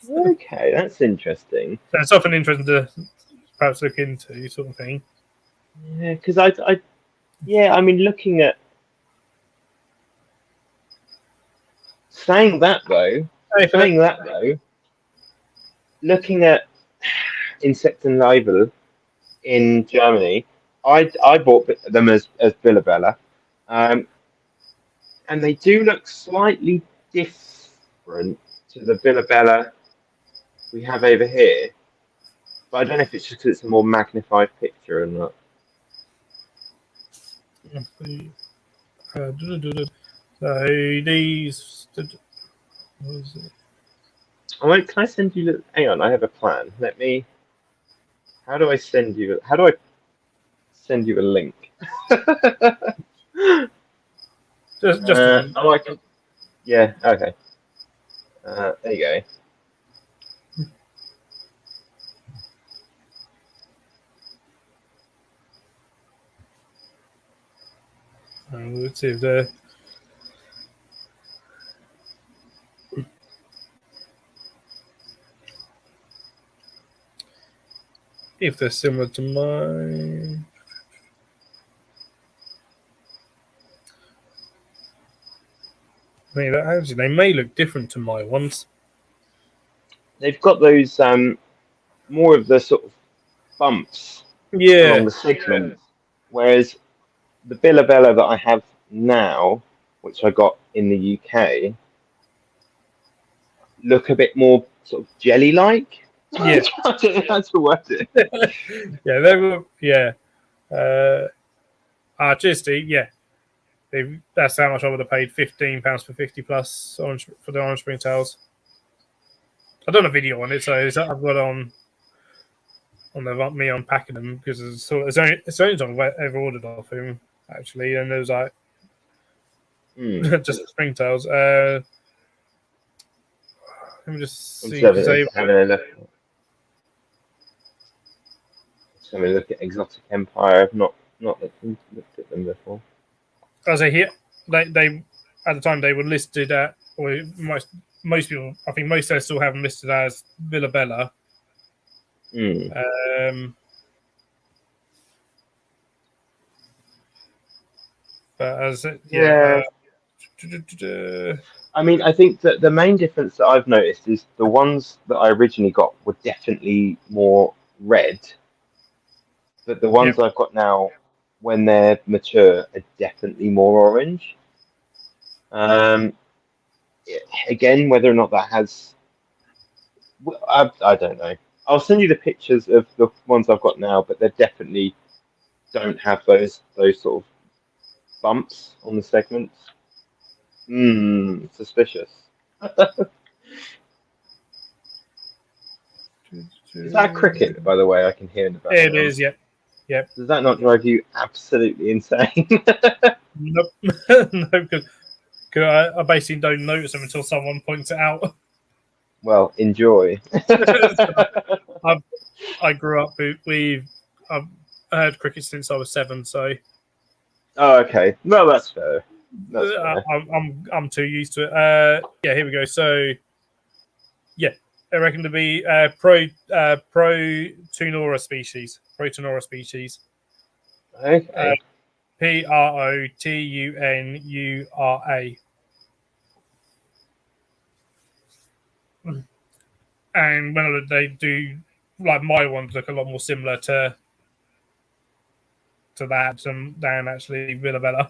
Okay, that's interesting. So it's often interesting to perhaps look into sort of thing. Yeah, because yeah, I mean, saying that though, Hey, for that, saying that though, looking at Insect and Libel in Germany, I bought them as Billabella, um, and they do look slightly different to the Billabella we have over here. But I don't know if it's just because it's a more magnified picture or not. so these. What is it? Oh, wait, can I send you? Hang on, I have a plan. Let me. How do I send you? How do I send you a link? Just a link. Oh, I can. Yeah. Okay. There you go. Let's see if they're. If they're similar to mine. I mean, actually, they may look different to my ones. They've got those more of the sort of bumps along Yeah, the segments, whereas the Billabella that I have now, which I got in the UK, look a bit more sort of jelly-like. I yeah, don't know how to word it. yeah. They were, yeah. Artistic, yeah. That's how much I would have paid £15 for 50 plus orange for the orange springtails. I've done a video on it, so I've got on the me unpacking them because it's only time I've ever ordered off him actually, and it was like Hmm. just the springtails. Let me just I'm see just because they. having a look. Just having a look at Exotic Empire. I've not looked at them before. As I hear, they at the time they were listed at, or most people, I think most still have them listed as Villabella. Hmm. But as Yeah. I mean, I think that the main difference that I've noticed is the ones that I originally got were definitely more red, but the yeah, ones I've got now, when they're mature, are definitely more orange. Um, Again, whether or not that has, I don't know. I'll send you the pictures of the ones I've got now, but they definitely don't have those sort of bumps on the segments. Suspicious. Is that a cricket, by the way, I can hear in the it background? is. Yep, yep. Does that not drive you absolutely insane? Nope, no, because I basically don't notice them until someone points it out. Well, enjoy. I grew up I've heard cricket since I was 7, so Oh, okay. Well, that's fair. That's fair. I'm too used to it. Yeah, here we go. So yeah, I reckon to be Protunora species. Protunora species. Okay. Protunura. And when they do, like my ones look a lot more similar to that than actually Villabella.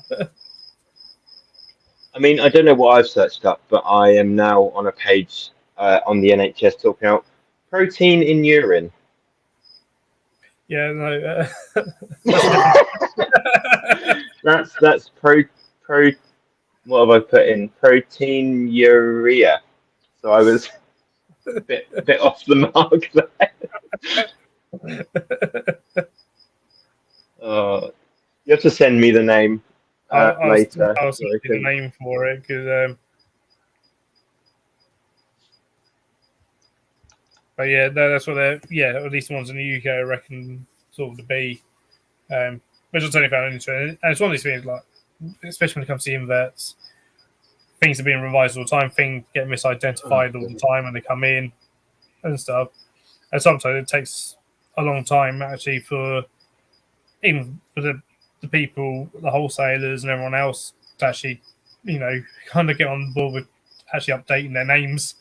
I mean, I don't know what I've searched up, but I am now on a page on the NHS talking about protein in urine. Yeah, no, that's a different. That's pro. What have I put in? Protein urea. So I was a bit off the mark there. You have to send me the name later. I'll So see I the can. name for it because, but yeah, that's what they're. Yeah, at least the ones in the UK, I reckon, sort of to be. Which I totally found interesting, and it's one of these things like, especially when it comes to inverts, things are being revised all the time. Things get Oh, misidentified all the goodness. time when they come in and stuff. And sometimes it takes a long time actually for even for the people, the wholesalers, and everyone else to actually, kind of get on board with actually updating their names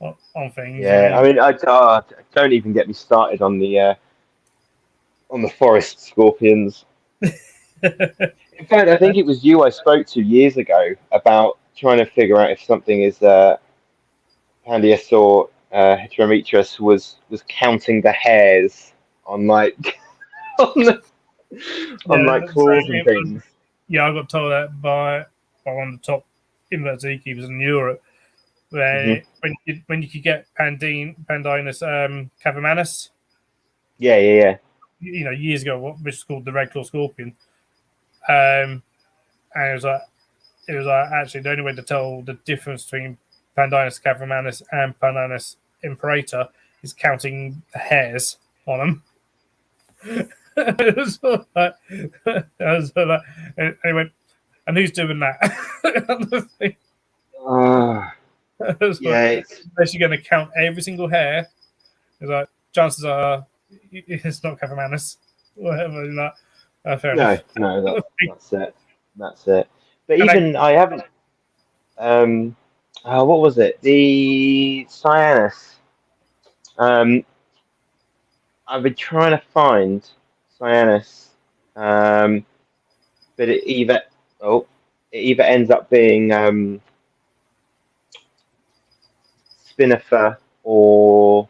on things. I Yeah, I mean, mean, don't even get me started on the forest scorpions. In fact, I think it was you I spoke to years ago about trying to figure out if something is Pandius or Heterometrus was counting the hairs on like on the, on yeah, like so claws and things. I got told that by one of the top invert zookeepers in Europe, Hmm. where when you could get Pandinus cavamanus, Yeah, yeah, yeah. years ago, which is called the red claw scorpion, and it was like actually the only way to tell the difference between Pandinus cavromanus and Pandinus imperator is counting the hairs on them. It was like, and he went, and who's doing that? Uh, yeah, it's Unless you're going to count every single hair, it's like chances are it's not cavromanus. Whatever, like, fair no, enough. no, that's it. That's it. But And even I haven't. Um, what was it? The Cyanus. Um, I've been trying to find Cyanus, um, but it either ends up being Spinifer or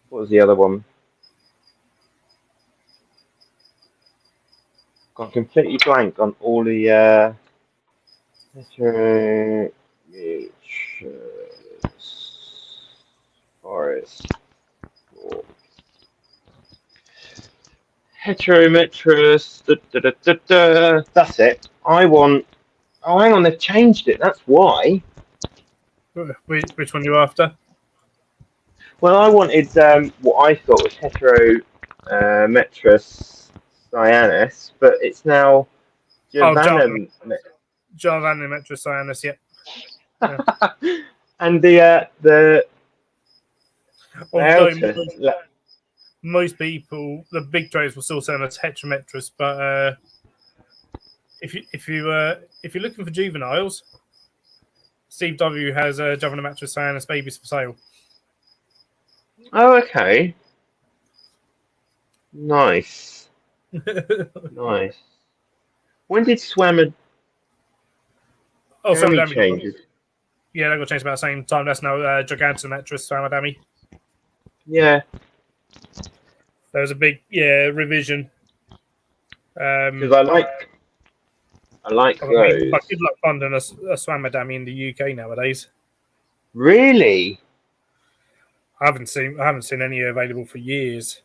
what was the other one? Gone completely blank on all the heterometrous forest. Heterometrous. Da, da, da, da, da. That's it. I want. Oh, hang on, they've changed it. That's why. which one are you after? Well, I wanted what I thought was Heterometrus cyanus, but it's now Oh, Javanum. Jarvanimetrocyanus, yeah. Yeah. And the Although Laotus. most people, the big traders will still send us Heterometrus, but if you're looking for juveniles, Steve W has a Jovana mattress saying it's babies for sale. Oh, okay. Nice. Nice. When did Swammer Oh, Dami Samadami. change? Yeah, that got changed about the same time. That's now Gigantic mattress Samadami. Yeah, There was a big revision. because I like I mean, those. but good luck finding a Swamadami in the UK nowadays. Really? I haven't seen any available for years.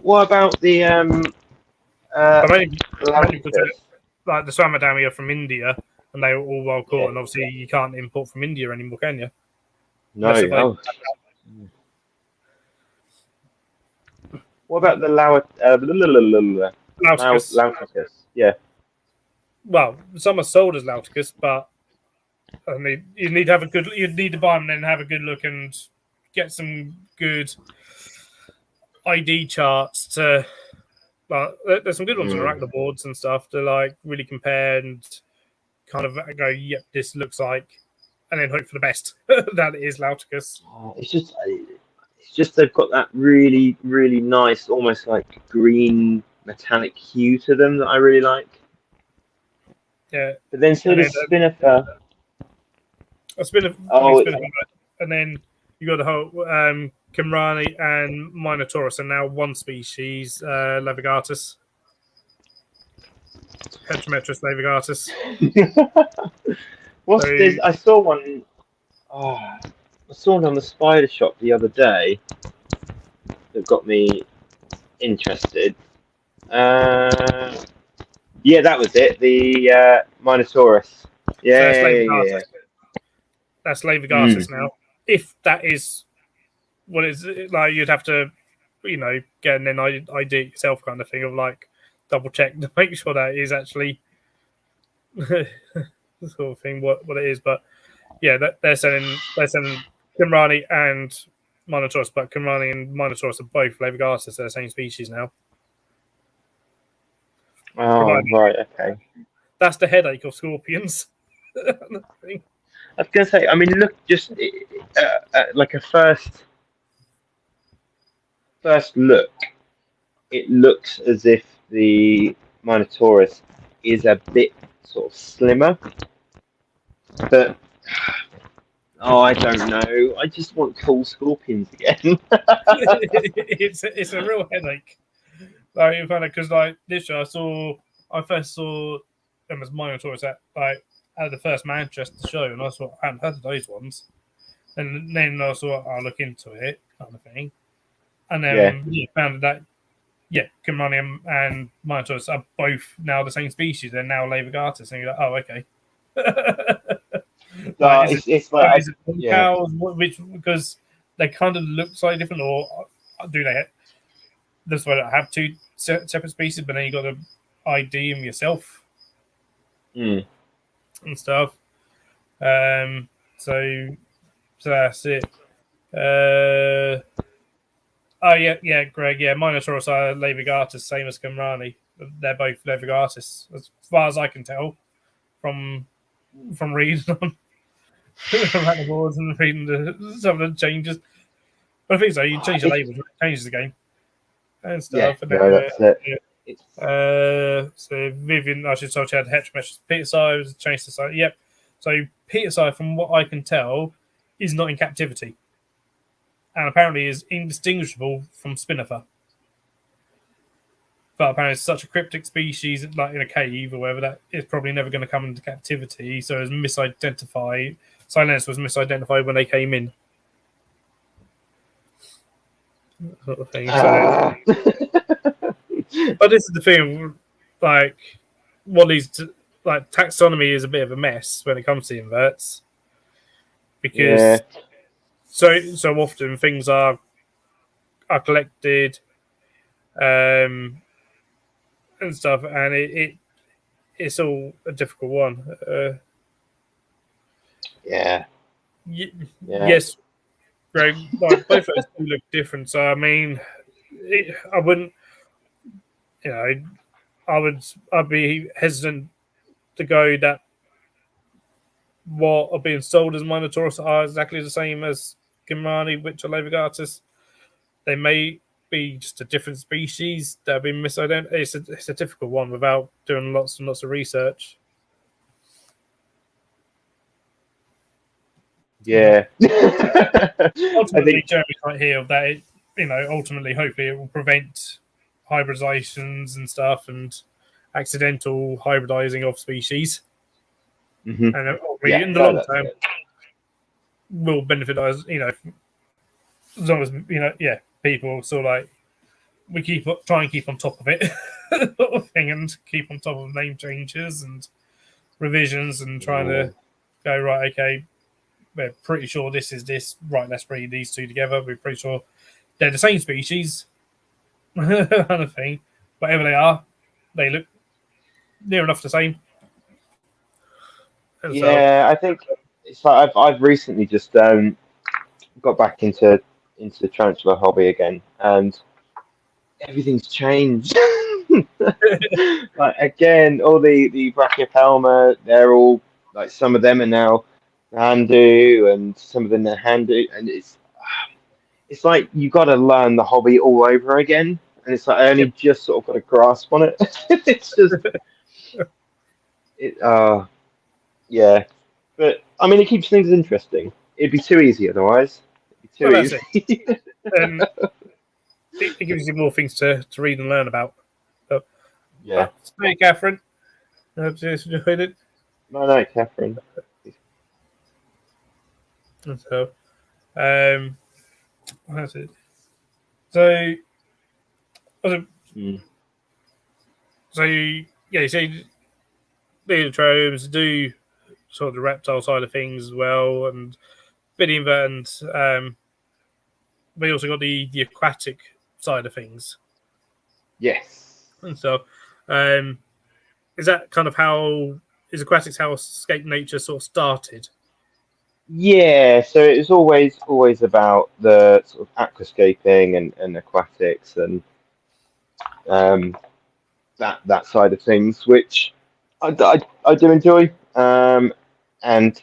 What about the But mainly because Galactus? like the Swamadami are from India and they were all well caught, Yeah. and obviously you can't import from India anymore, can you? No. Unless if Oh. What about the Lauticus. Lauticus? Yeah. Well, some are sold as Lauticus, but you need to have a good. You need to buy them and then have a good look and get some good ID charts to. Well, there's some good ones on Mm. the boards and stuff to like really compare and kind of go, yep, this looks like, and then hope for the best that it is Lauticus. It's just they've got that really, really nice, almost like green metallic hue to them that I really like. Yeah, But then so does Spinnaker. a Spinnaker, Oh, and then you got the whole Kimrani and Minotaurus, and now one species, Levigatus, Heterometrus Levigatus. what's this? I saw one. Oh, I saw one on the Spider Shop the other day that got me interested. Yeah, that was it. The Minotaurus. Yeah, So yeah. that's Levigatus now. If that is what is like, you'd have to, get an ID yourself, kind of thing, of like double check to make sure that is actually the sort of thing what it is. But yeah, they're selling Kimrani and Minotaurus, but Kimrani and Minotaurus are both Levigatus. They're the same species now. Oh, right, okay. That's the headache of scorpions. I was going to say, I mean, look, just like a first look, it looks as if the Minotaurus is a bit sort of slimmer, but I don't know. I just want cool scorpions again. It's a real headache. Like, in fact, because like literally, I first saw them as Minotaurus at the first Manchester show, and I thought I hadn't heard of those ones, and then I thought I'll look into it, kind of thing, and then found that Kimrani and Minotaurus are both now the same species. They're now Levigatus, and you're like, oh, okay. It's like cows, which because they kind of look slightly different, or do they? That's why I have two separate species, but then you got to ID them yourself and stuff. So that's it. Greg. Yeah, Minotaurus are Levigatus, same as Kimrani. They're both Levigatus, as far as I can tell from reading on the boards and reading some of the changes. But I think so. You change the labels, it changes the game and stuff. Yeah, that's it. So Vivian, I should say, had Heterometrus Petersai was changed to site. Yep. So Petersai, from what I can tell, is not in captivity, and apparently is indistinguishable from Spinnaker. But apparently, it's such a cryptic species, like in a cave or whatever, that is probably never going to come into captivity. So it's misidentified. Silence was misidentified when they came in. Sort of thing. So, but this is the thing, like, what leads to taxonomy is a bit of a mess when it comes to inverts, because so often things are collected and stuff, and it's all a difficult one. Yes, Greg. Like, both of those do look different. So I mean, I wouldn't. I'd be hesitant to go that what are being sold as Minotaurus are exactly the same as Gimrani, which are Levigatus. They may be just a different species that have been misidentified. It's a difficult one without doing lots and lots of research. Yeah. I Ultimately, think Jeremy's right here that ultimately, hopefully, it will prevent hybridizations and stuff and accidental hybridizing of species, mhm. and Yeah, in the no, long that's term it. will benefit us. As long as people sort of like we try and keep on top of it, sort of thing, and keep on top of name changes and revisions and trying to Oh, go right. Okay, we're pretty sure this is this. Right, let's breed these two together. We're pretty sure they're the same species, kind of thing. Whatever they are, they look near enough the same. And so, yeah, I think it's like I've recently just got back into the tarantula hobby again, and everything's changed. Like again, all the Brachypelma, they're all like some of them are now Handu, and some of them are Handu, and it's like you got to learn the hobby all over again, and it's like I only yep. just sort of got a grasp on it. It's just it, yeah, but I mean, it keeps things interesting. It'd be too easy otherwise. It'd be too Well, that's it. easy. And it gives you more things to read and learn about. So, Yeah. hey, Catherine. I hope you enjoyed it. No, no, Catherine. And so, that's it. So, so, Mm. so yeah, so the troves do sort of the reptile side of things as well, and bit of and we also got the aquatic side of things. Yes. And so, um, is that kind of how is aquatics how Scaped Nature sort of started? Yeah, so it was always about the sort of aquascaping and aquatics and um, that side of things, which I do enjoy. And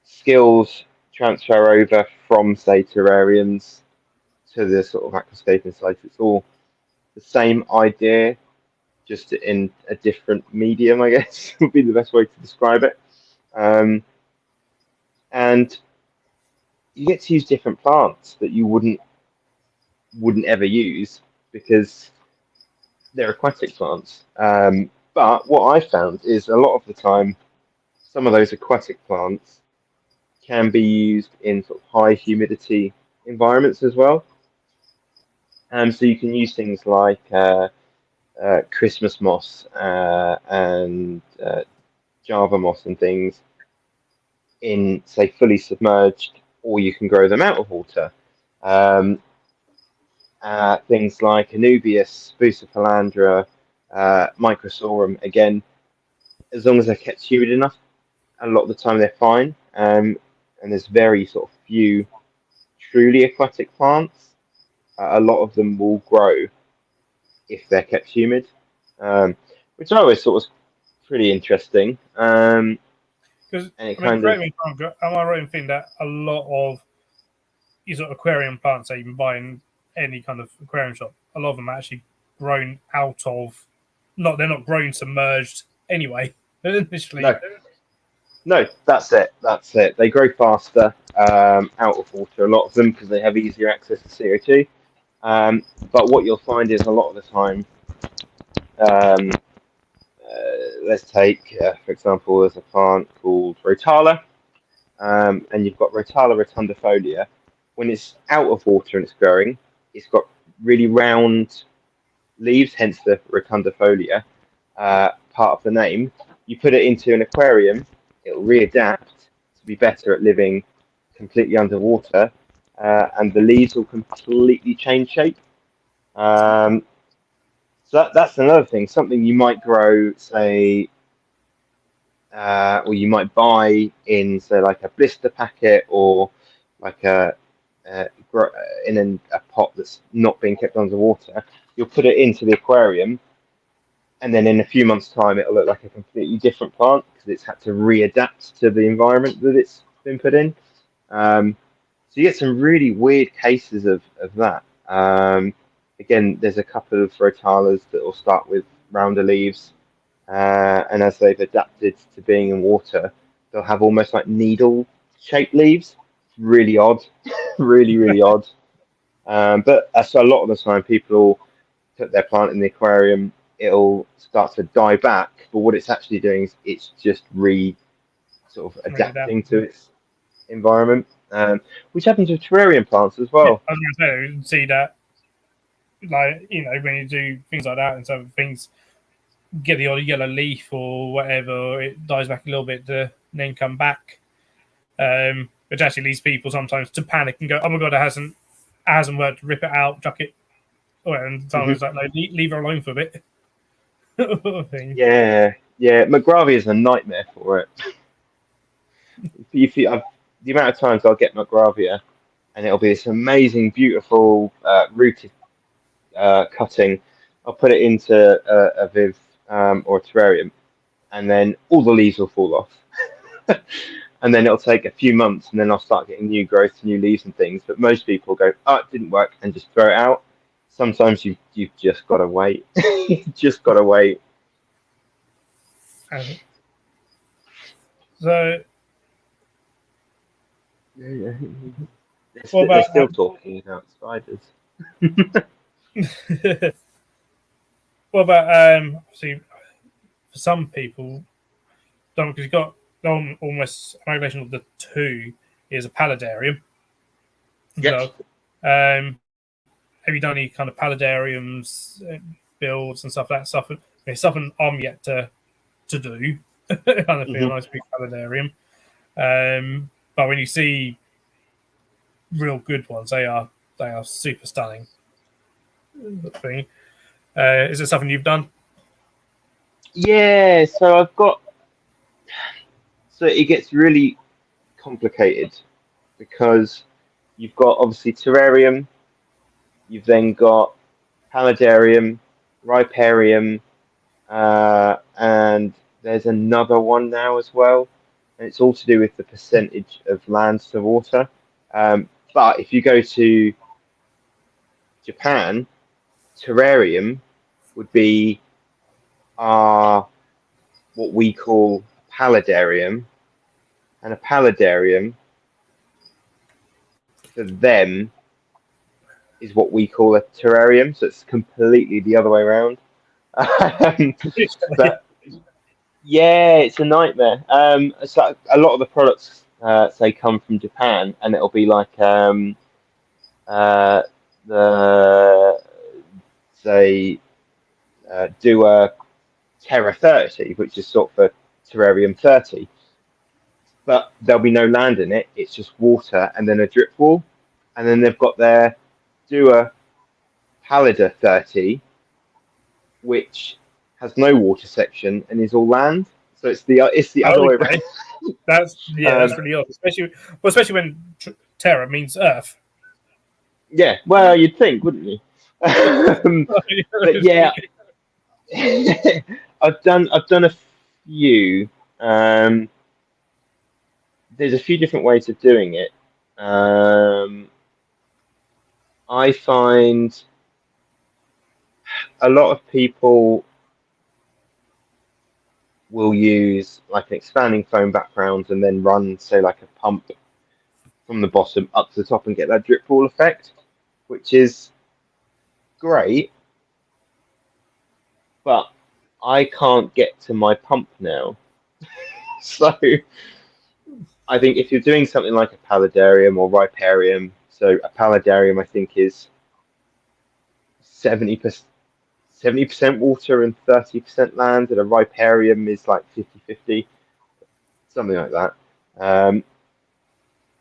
skills transfer over from, say, terrariums to the sort of aquascaping side. It's all the same idea, just in a different medium, I guess would be the best way to describe it. Um, and you get to use different plants that you wouldn't ever use because they're aquatic plants. But what I found is a lot of the time, some of those aquatic plants can be used in sort of high humidity environments as well. So you can use things like Christmas moss and Java moss and things in, say, fully submerged, or you can grow them out of water. Um, things like Anubias, Bucephalandra, Microsorum, again, as long as they're kept humid enough, a lot of the time they're fine. And there's very sort of few truly aquatic plants. A lot of them will grow if they're kept humid, um, which I always thought was pretty interesting. Because And it I mean, kind of, correct me if I'm wrong, am I right in thinking that a lot of these sort of aquarium plants that you can buy in any kind of aquarium shop, a lot of them are actually grown out of they're not grown submerged anyway. Initially, no, no, that's it. That's it. They grow faster out of water, a lot of them, because they have easier access to CO2. But what you'll find is a lot of the time, um, let's take, for example, there's a plant called Rotala, and you've got Rotala rotundifolia. When it's out of water and it's growing, it's got really round leaves, hence the rotundifolia part of the name. You put it into an aquarium, it'll readapt to be better at living completely underwater, and the leaves will completely change shape. Um, so that's another thing, something you might grow, say, or you might buy in, say, like a blister packet or like uh, in a pot that's not being kept underwater. You'll put it into the aquarium, and then in a few months' time, it'll look like a completely different plant because it's had to readapt to the environment that it's been put in. So you get some really weird cases of that. Again, there's a couple of rotalas that will start with rounder leaves, and as they've adapted to being in water, they'll have almost like needle-shaped leaves. Really odd, really odd. But so a lot of the time, people will put their plant in the aquarium. It'll start to die back, but what it's actually doing is it's just sort of adapting to its environment, which happens with terrarium plants as well. I was going to say, see that, like, you know, when you do things like that and some things get the odd yellow leaf or whatever, it dies back a little bit to then come back, which actually leads people sometimes to panic and go, "Oh my god, it hasn't worked. Rip it out, chuck it." And sometimes like, no, leave her alone for a bit. Thing. Yeah, McGravia is a nightmare for it. The amount of times I'll get McGravia, and it'll be this amazing, beautiful rooted cutting. I'll put it into a viv or a terrarium, and then all the leaves will fall off. And then it'll take a few months, and then I'll start getting new growth, new leaves and things. But most people go, "Oh, it didn't work," and just throw it out. Sometimes you've just got to wait. Just got to wait. So, They're still talking about spiders. what about see, for some people, because you've got almost amalgamation of the two is a paludarium. Yep. So, have you done any kind of paludariums builds and stuff? That stuff, it's something I'm yet to do. Kind of feel nice big paludarium. But when you see real good ones, they are super stunning. Thing. Is it something you've done? Yeah, so it gets really complicated because you've got obviously terrarium, you've then got paludarium, riparium, and there's another one now as well, and it's all to do with the percentage of land to water. But if you go to Japan, terrarium would be what we call paludarium, and a paludarium for them is what we call a terrarium. So it's completely the other way around. But yeah, it's a nightmare. So a lot of the products say come from Japan, and it'll be like the say do a Terra 30, which is sort of for Terrarium 30, but there'll be no land in it. It's just water and then a drip wall, and then they've got their Dua Pallida 30, which has no water section and is all land. So it's the other way around. That's really odd, especially when Terra means Earth. Yeah, well, you'd think, wouldn't you? But yeah, I've done a few. There's a few different ways of doing it. I find a lot of people will use like an expanding foam background and then run, say, like a pump from the bottom up to the top and get that drip wall effect, which is great. But I can't get to my pump now. So I think if you're doing something like a paludarium or riparium, so a paludarium I think is 70% water and 30% land, and a riparium is like 50-50, something like that.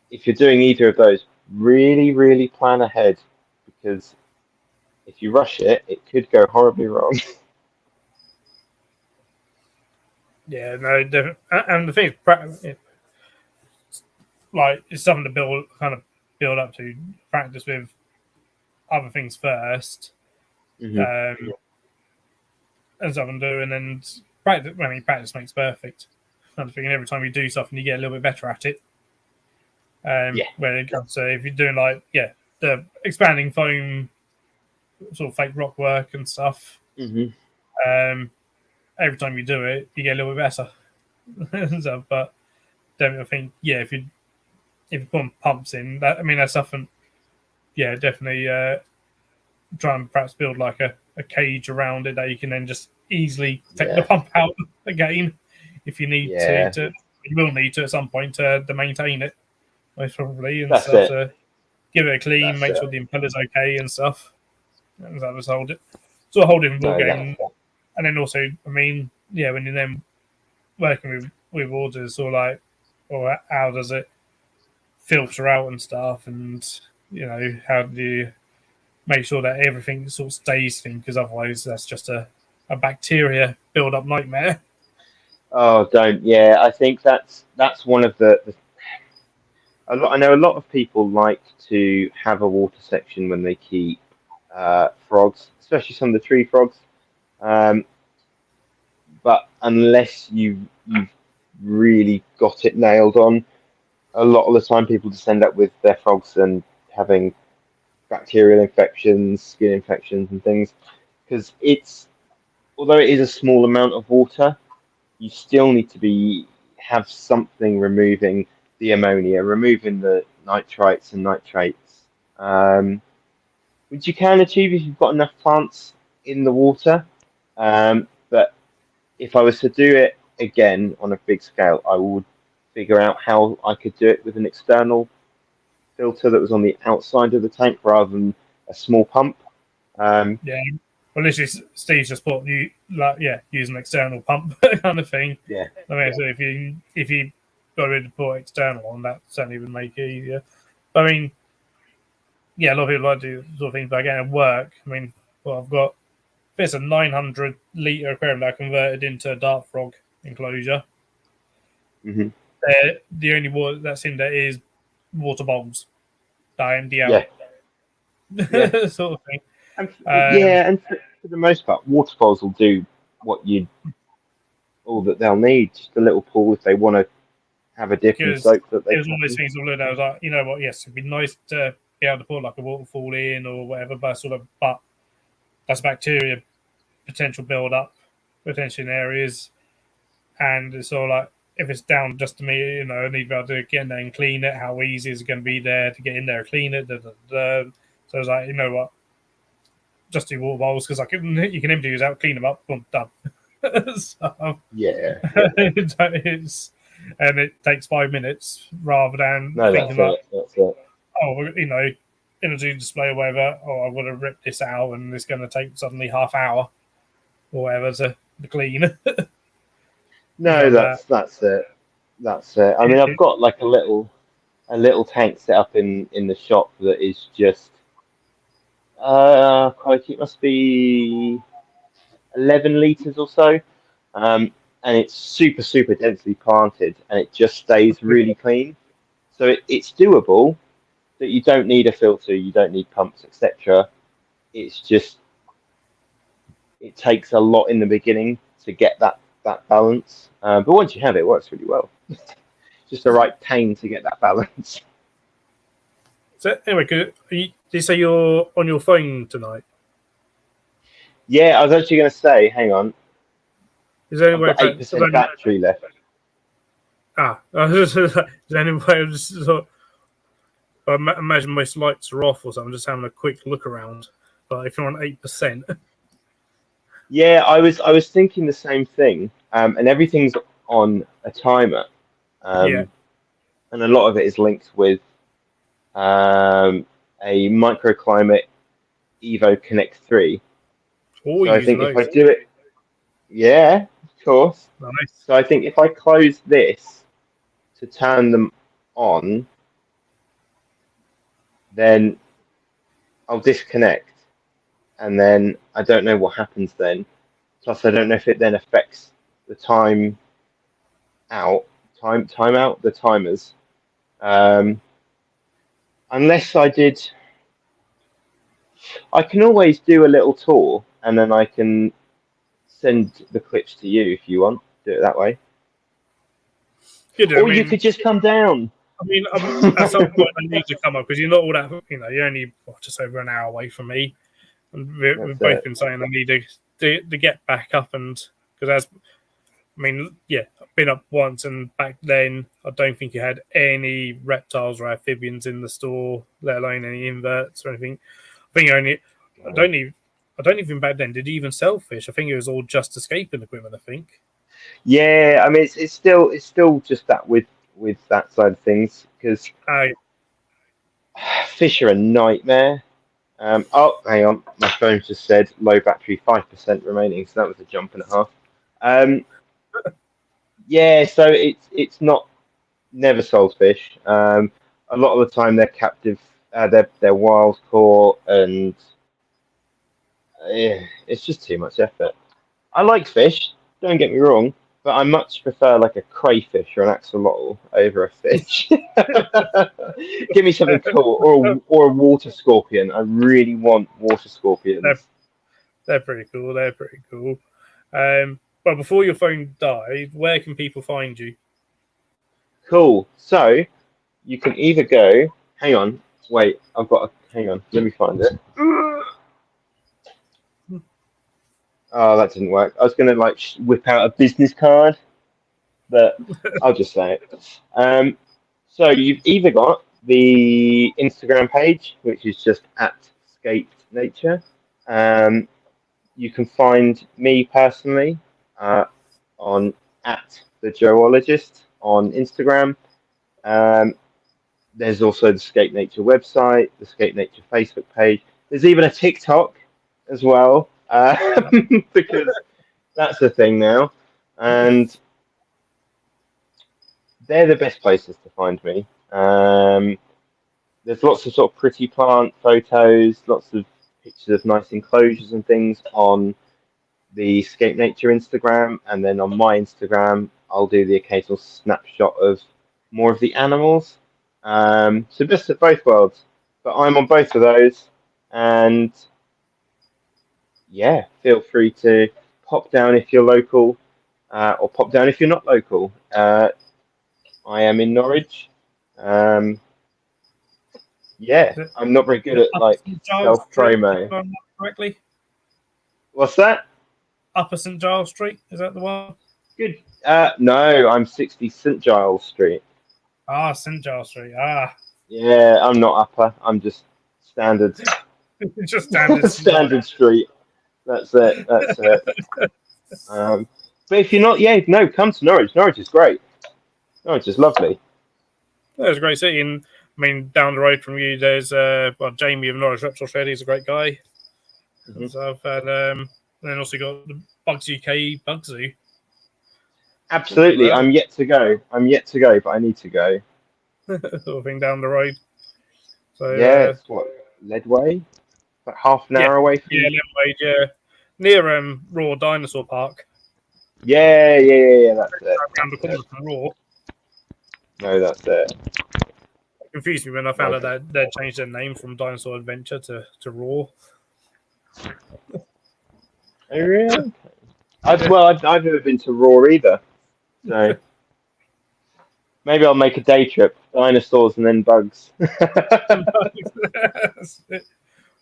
If you're doing either of those, really plan ahead, because if you rush it, it could go horribly wrong. Yeah, no, definitely. And the thing is, like, it's something to build up to, practice with other things first. Mm-hmm. and stuff and doing, and practice. I mean, practice makes perfect. Kind of thing. And every time you do something, you get a little bit better at it. Yeah. When it comes to if you're doing like the expanding foam sort of fake rock work and stuff, Mm-hmm. every time you do it, you get a little bit better. So, but definitely, I think if you put pumps in, that I mean that's something. Yeah, definitely try and perhaps build like a cage around it that you can then just easily take the Yeah. pump out again if you need Yeah. to you will need to at some point to maintain it most probably and That's stuff it. to give it a clean, That's make it. sure the impeller's okay and stuff. And that was hold it. So a whole different ball No, that's game. it. And then also, I mean, yeah, when you're then working with orders or like or how does it filter out and stuff and how do you make sure that everything sort of stays thin because otherwise that's just a bacteria build up nightmare. Oh, don't. Yeah, I think that's one of the a lot. I know a lot of people like to have a water section when they keep frogs, especially some of the tree frogs. Um, but unless you've really got it nailed on, a lot of the time people just end up with their frogs and having bacterial infections, skin infections, and things. Because although it is a small amount of water, you still need to have something removing the ammonia, removing the nitrites and nitrates, which you can achieve if you've got enough plants in the water. But if I was to do it again on a big scale, I would figure out how I could do it with an external filter that was on the outside of the tank rather than a small pump. Um, Yeah. Well, literally, Steve's just put you like use an external pump kind of thing. yeah, I mean, so if you got rid of put external on, that certainly would make it easier. But I mean, yeah, a lot of people like to do sort of things, but again, at work, I mean, well, I've got there's a 900 litre aquarium that I converted into a dart frog enclosure. hmm The only water that's in there is water bowls that I empty yeah, out, yeah, sort of thing. and Um, yeah, and for the most part, waterfalls will do what you all that they'll need. Just a little pool if they want to have a dip and because soak that they it was can one have of those in. things I learned. I was like, you know what? Yes, it'd be nice to be able to put like a waterfall in or whatever, but that's bacteria potential build up potentially in areas, and it's all like if it's down just to me, I need to be able to get in there and clean it. How easy is it going to be there to get in there and clean it? Da, da, da. So I was like, you know what? Just do water bowls because you can empty these out, clean them up, boom, done. So Yeah, it's and it takes 5 minutes rather than no, thinking that's like, it. That's it. oh, in a display or whatever, oh, I've got to rip this out and it's going to take suddenly half hour or whatever to clean. No, So that that's it. That's it. I mean, I've it, got like a little tank set up in the shop that is just crikey, it must be 11 liters or so. And it's super densely planted, and it just stays really clean. So it's doable. That you don't need a filter, you don't need pumps, etc. It's just it takes a lot in the beginning to get that balance. But once you have it, it works really well. Just the right pain to get that balance. so anyway, did you say you're on your phone tonight? Yeah, I was actually going to say, hang on, Is there any I've way got for 8% battery left. is there any way of just sort of, I imagine most lights are off or something. Just having a quick look around. But if you're on 8%, Yeah, I was thinking the same thing. And everything's on a timer. yeah, Um, and a lot of it is linked with a microclimate Evo Connect 3. all So I using think if I those. do it, yeah, of course. Nice. So I think if I close this to turn them on, then I'll disconnect, and then I don't know what happens then. Plus, I don't know if it then affects the time out, the timers. Um, unless I can always do a little tour, and then I can send the clips to you if you want. Do it that way. Good. Or you could just come down. At some point I need to come up because you're not all that. You're only just over an hour away from me, and we've both been saying I need to get back up, and because I've been up once, and back then I don't think you had any reptiles or amphibians in the store, let alone any inverts or anything. I think I don't even back then did you even sell fish. I think it was all just escaping equipment. I think. Yeah, I mean it's still just that with that side of things because fish are a nightmare. Oh, hang on, my phone just said low battery, 5% remaining, so that was a jump and a half. Yeah, so it's not never sold fish. A lot of the time they're captive, they're wild caught, and yeah, it's just too much effort. I like fish, don't get me wrong, but I much prefer like a crayfish or an axolotl over a fish. Give me something cool, or a water scorpion. I really want water scorpions. They're pretty cool. They're pretty cool. But before your phone died, where can people find you? Cool. So you can either go. Hang on. Wait. Hang on. Let me find it. Oh, that didn't work. I was gonna like whip out a business card, but I'll just say it. So you've either got the Instagram page, which is just at Scaped Nature. You can find me personally on at the Joologist on Instagram. There's also the Scaped Nature website, the Scaped Nature Facebook page. There's even a TikTok as well, because that's a thing now. And they're the best places to find me. There's lots of sort of pretty plant photos, lots of pictures of nice enclosures and things on the Scaped Nature Instagram, and then on my Instagram, I'll do the occasional snapshot of more of the animals. So best of both worlds. But I'm on both of those, and yeah, feel free to pop down if you're local, or pop down if you're not local. I am in Norwich. Yeah, I'm not very good at like self promo. Correctly. What's that? Upper St Giles Street, is that the one? Good. No, I'm 60 St Giles Street. Ah, St Giles Street. Yeah, I'm not upper. I'm just standard. Just standard. Standard street. That's it. That's it. But if you're not, yeah, no, come to Norwich. Norwich is great. Norwich is lovely. It's a great city, and down the road from you, there's Jamie of Norwich Reptile Shed. He's a great guy. And stuff, and then also got the Bugs UK Bug Zoo. Absolutely, I'm yet to go, but I need to go. Sort of thing down the road. So yeah, it's what, Ledway? Like half an hour away from you. Yeah, near Raw Dinosaur Park. Yeah, that's it. Around the corner from Raw. No, that's it. It confused me when I found out that they'd changed their name from Dinosaur Adventure to Raw. Oh, really? I've never been to Raw either. So maybe I'll make a day trip. Dinosaurs and then bugs.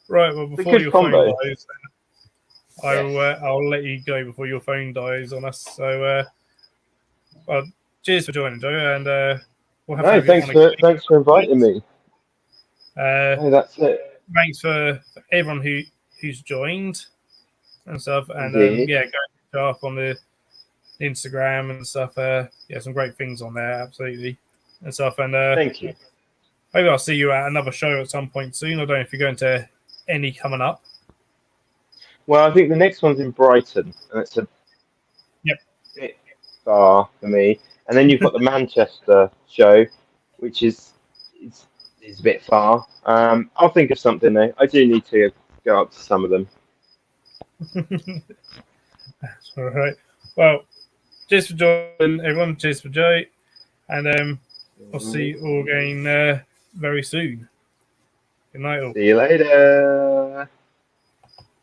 Right, well, before your phone dies, I'll let you go before your phone dies on us. So, cheers for joining, Joe, and we'll have thanks for inviting me. That's it. Thanks for everyone who's joined and stuff, and go up on the Instagram and stuff. Some great things on there, absolutely, and stuff. And thank you. Maybe I'll see you at another show at some point soon. I don't know if you're going to any coming up. Well, I think the next one's in Brighton, and it's a bit far for me. And then you've got the Manchester show, which is a bit far. I'll think of something though. I do need to go up to some of them. That's all right. Well, cheers for joining, everyone. Cheers for Joe, and I'll see you all again very soon. Good night, all. See you later.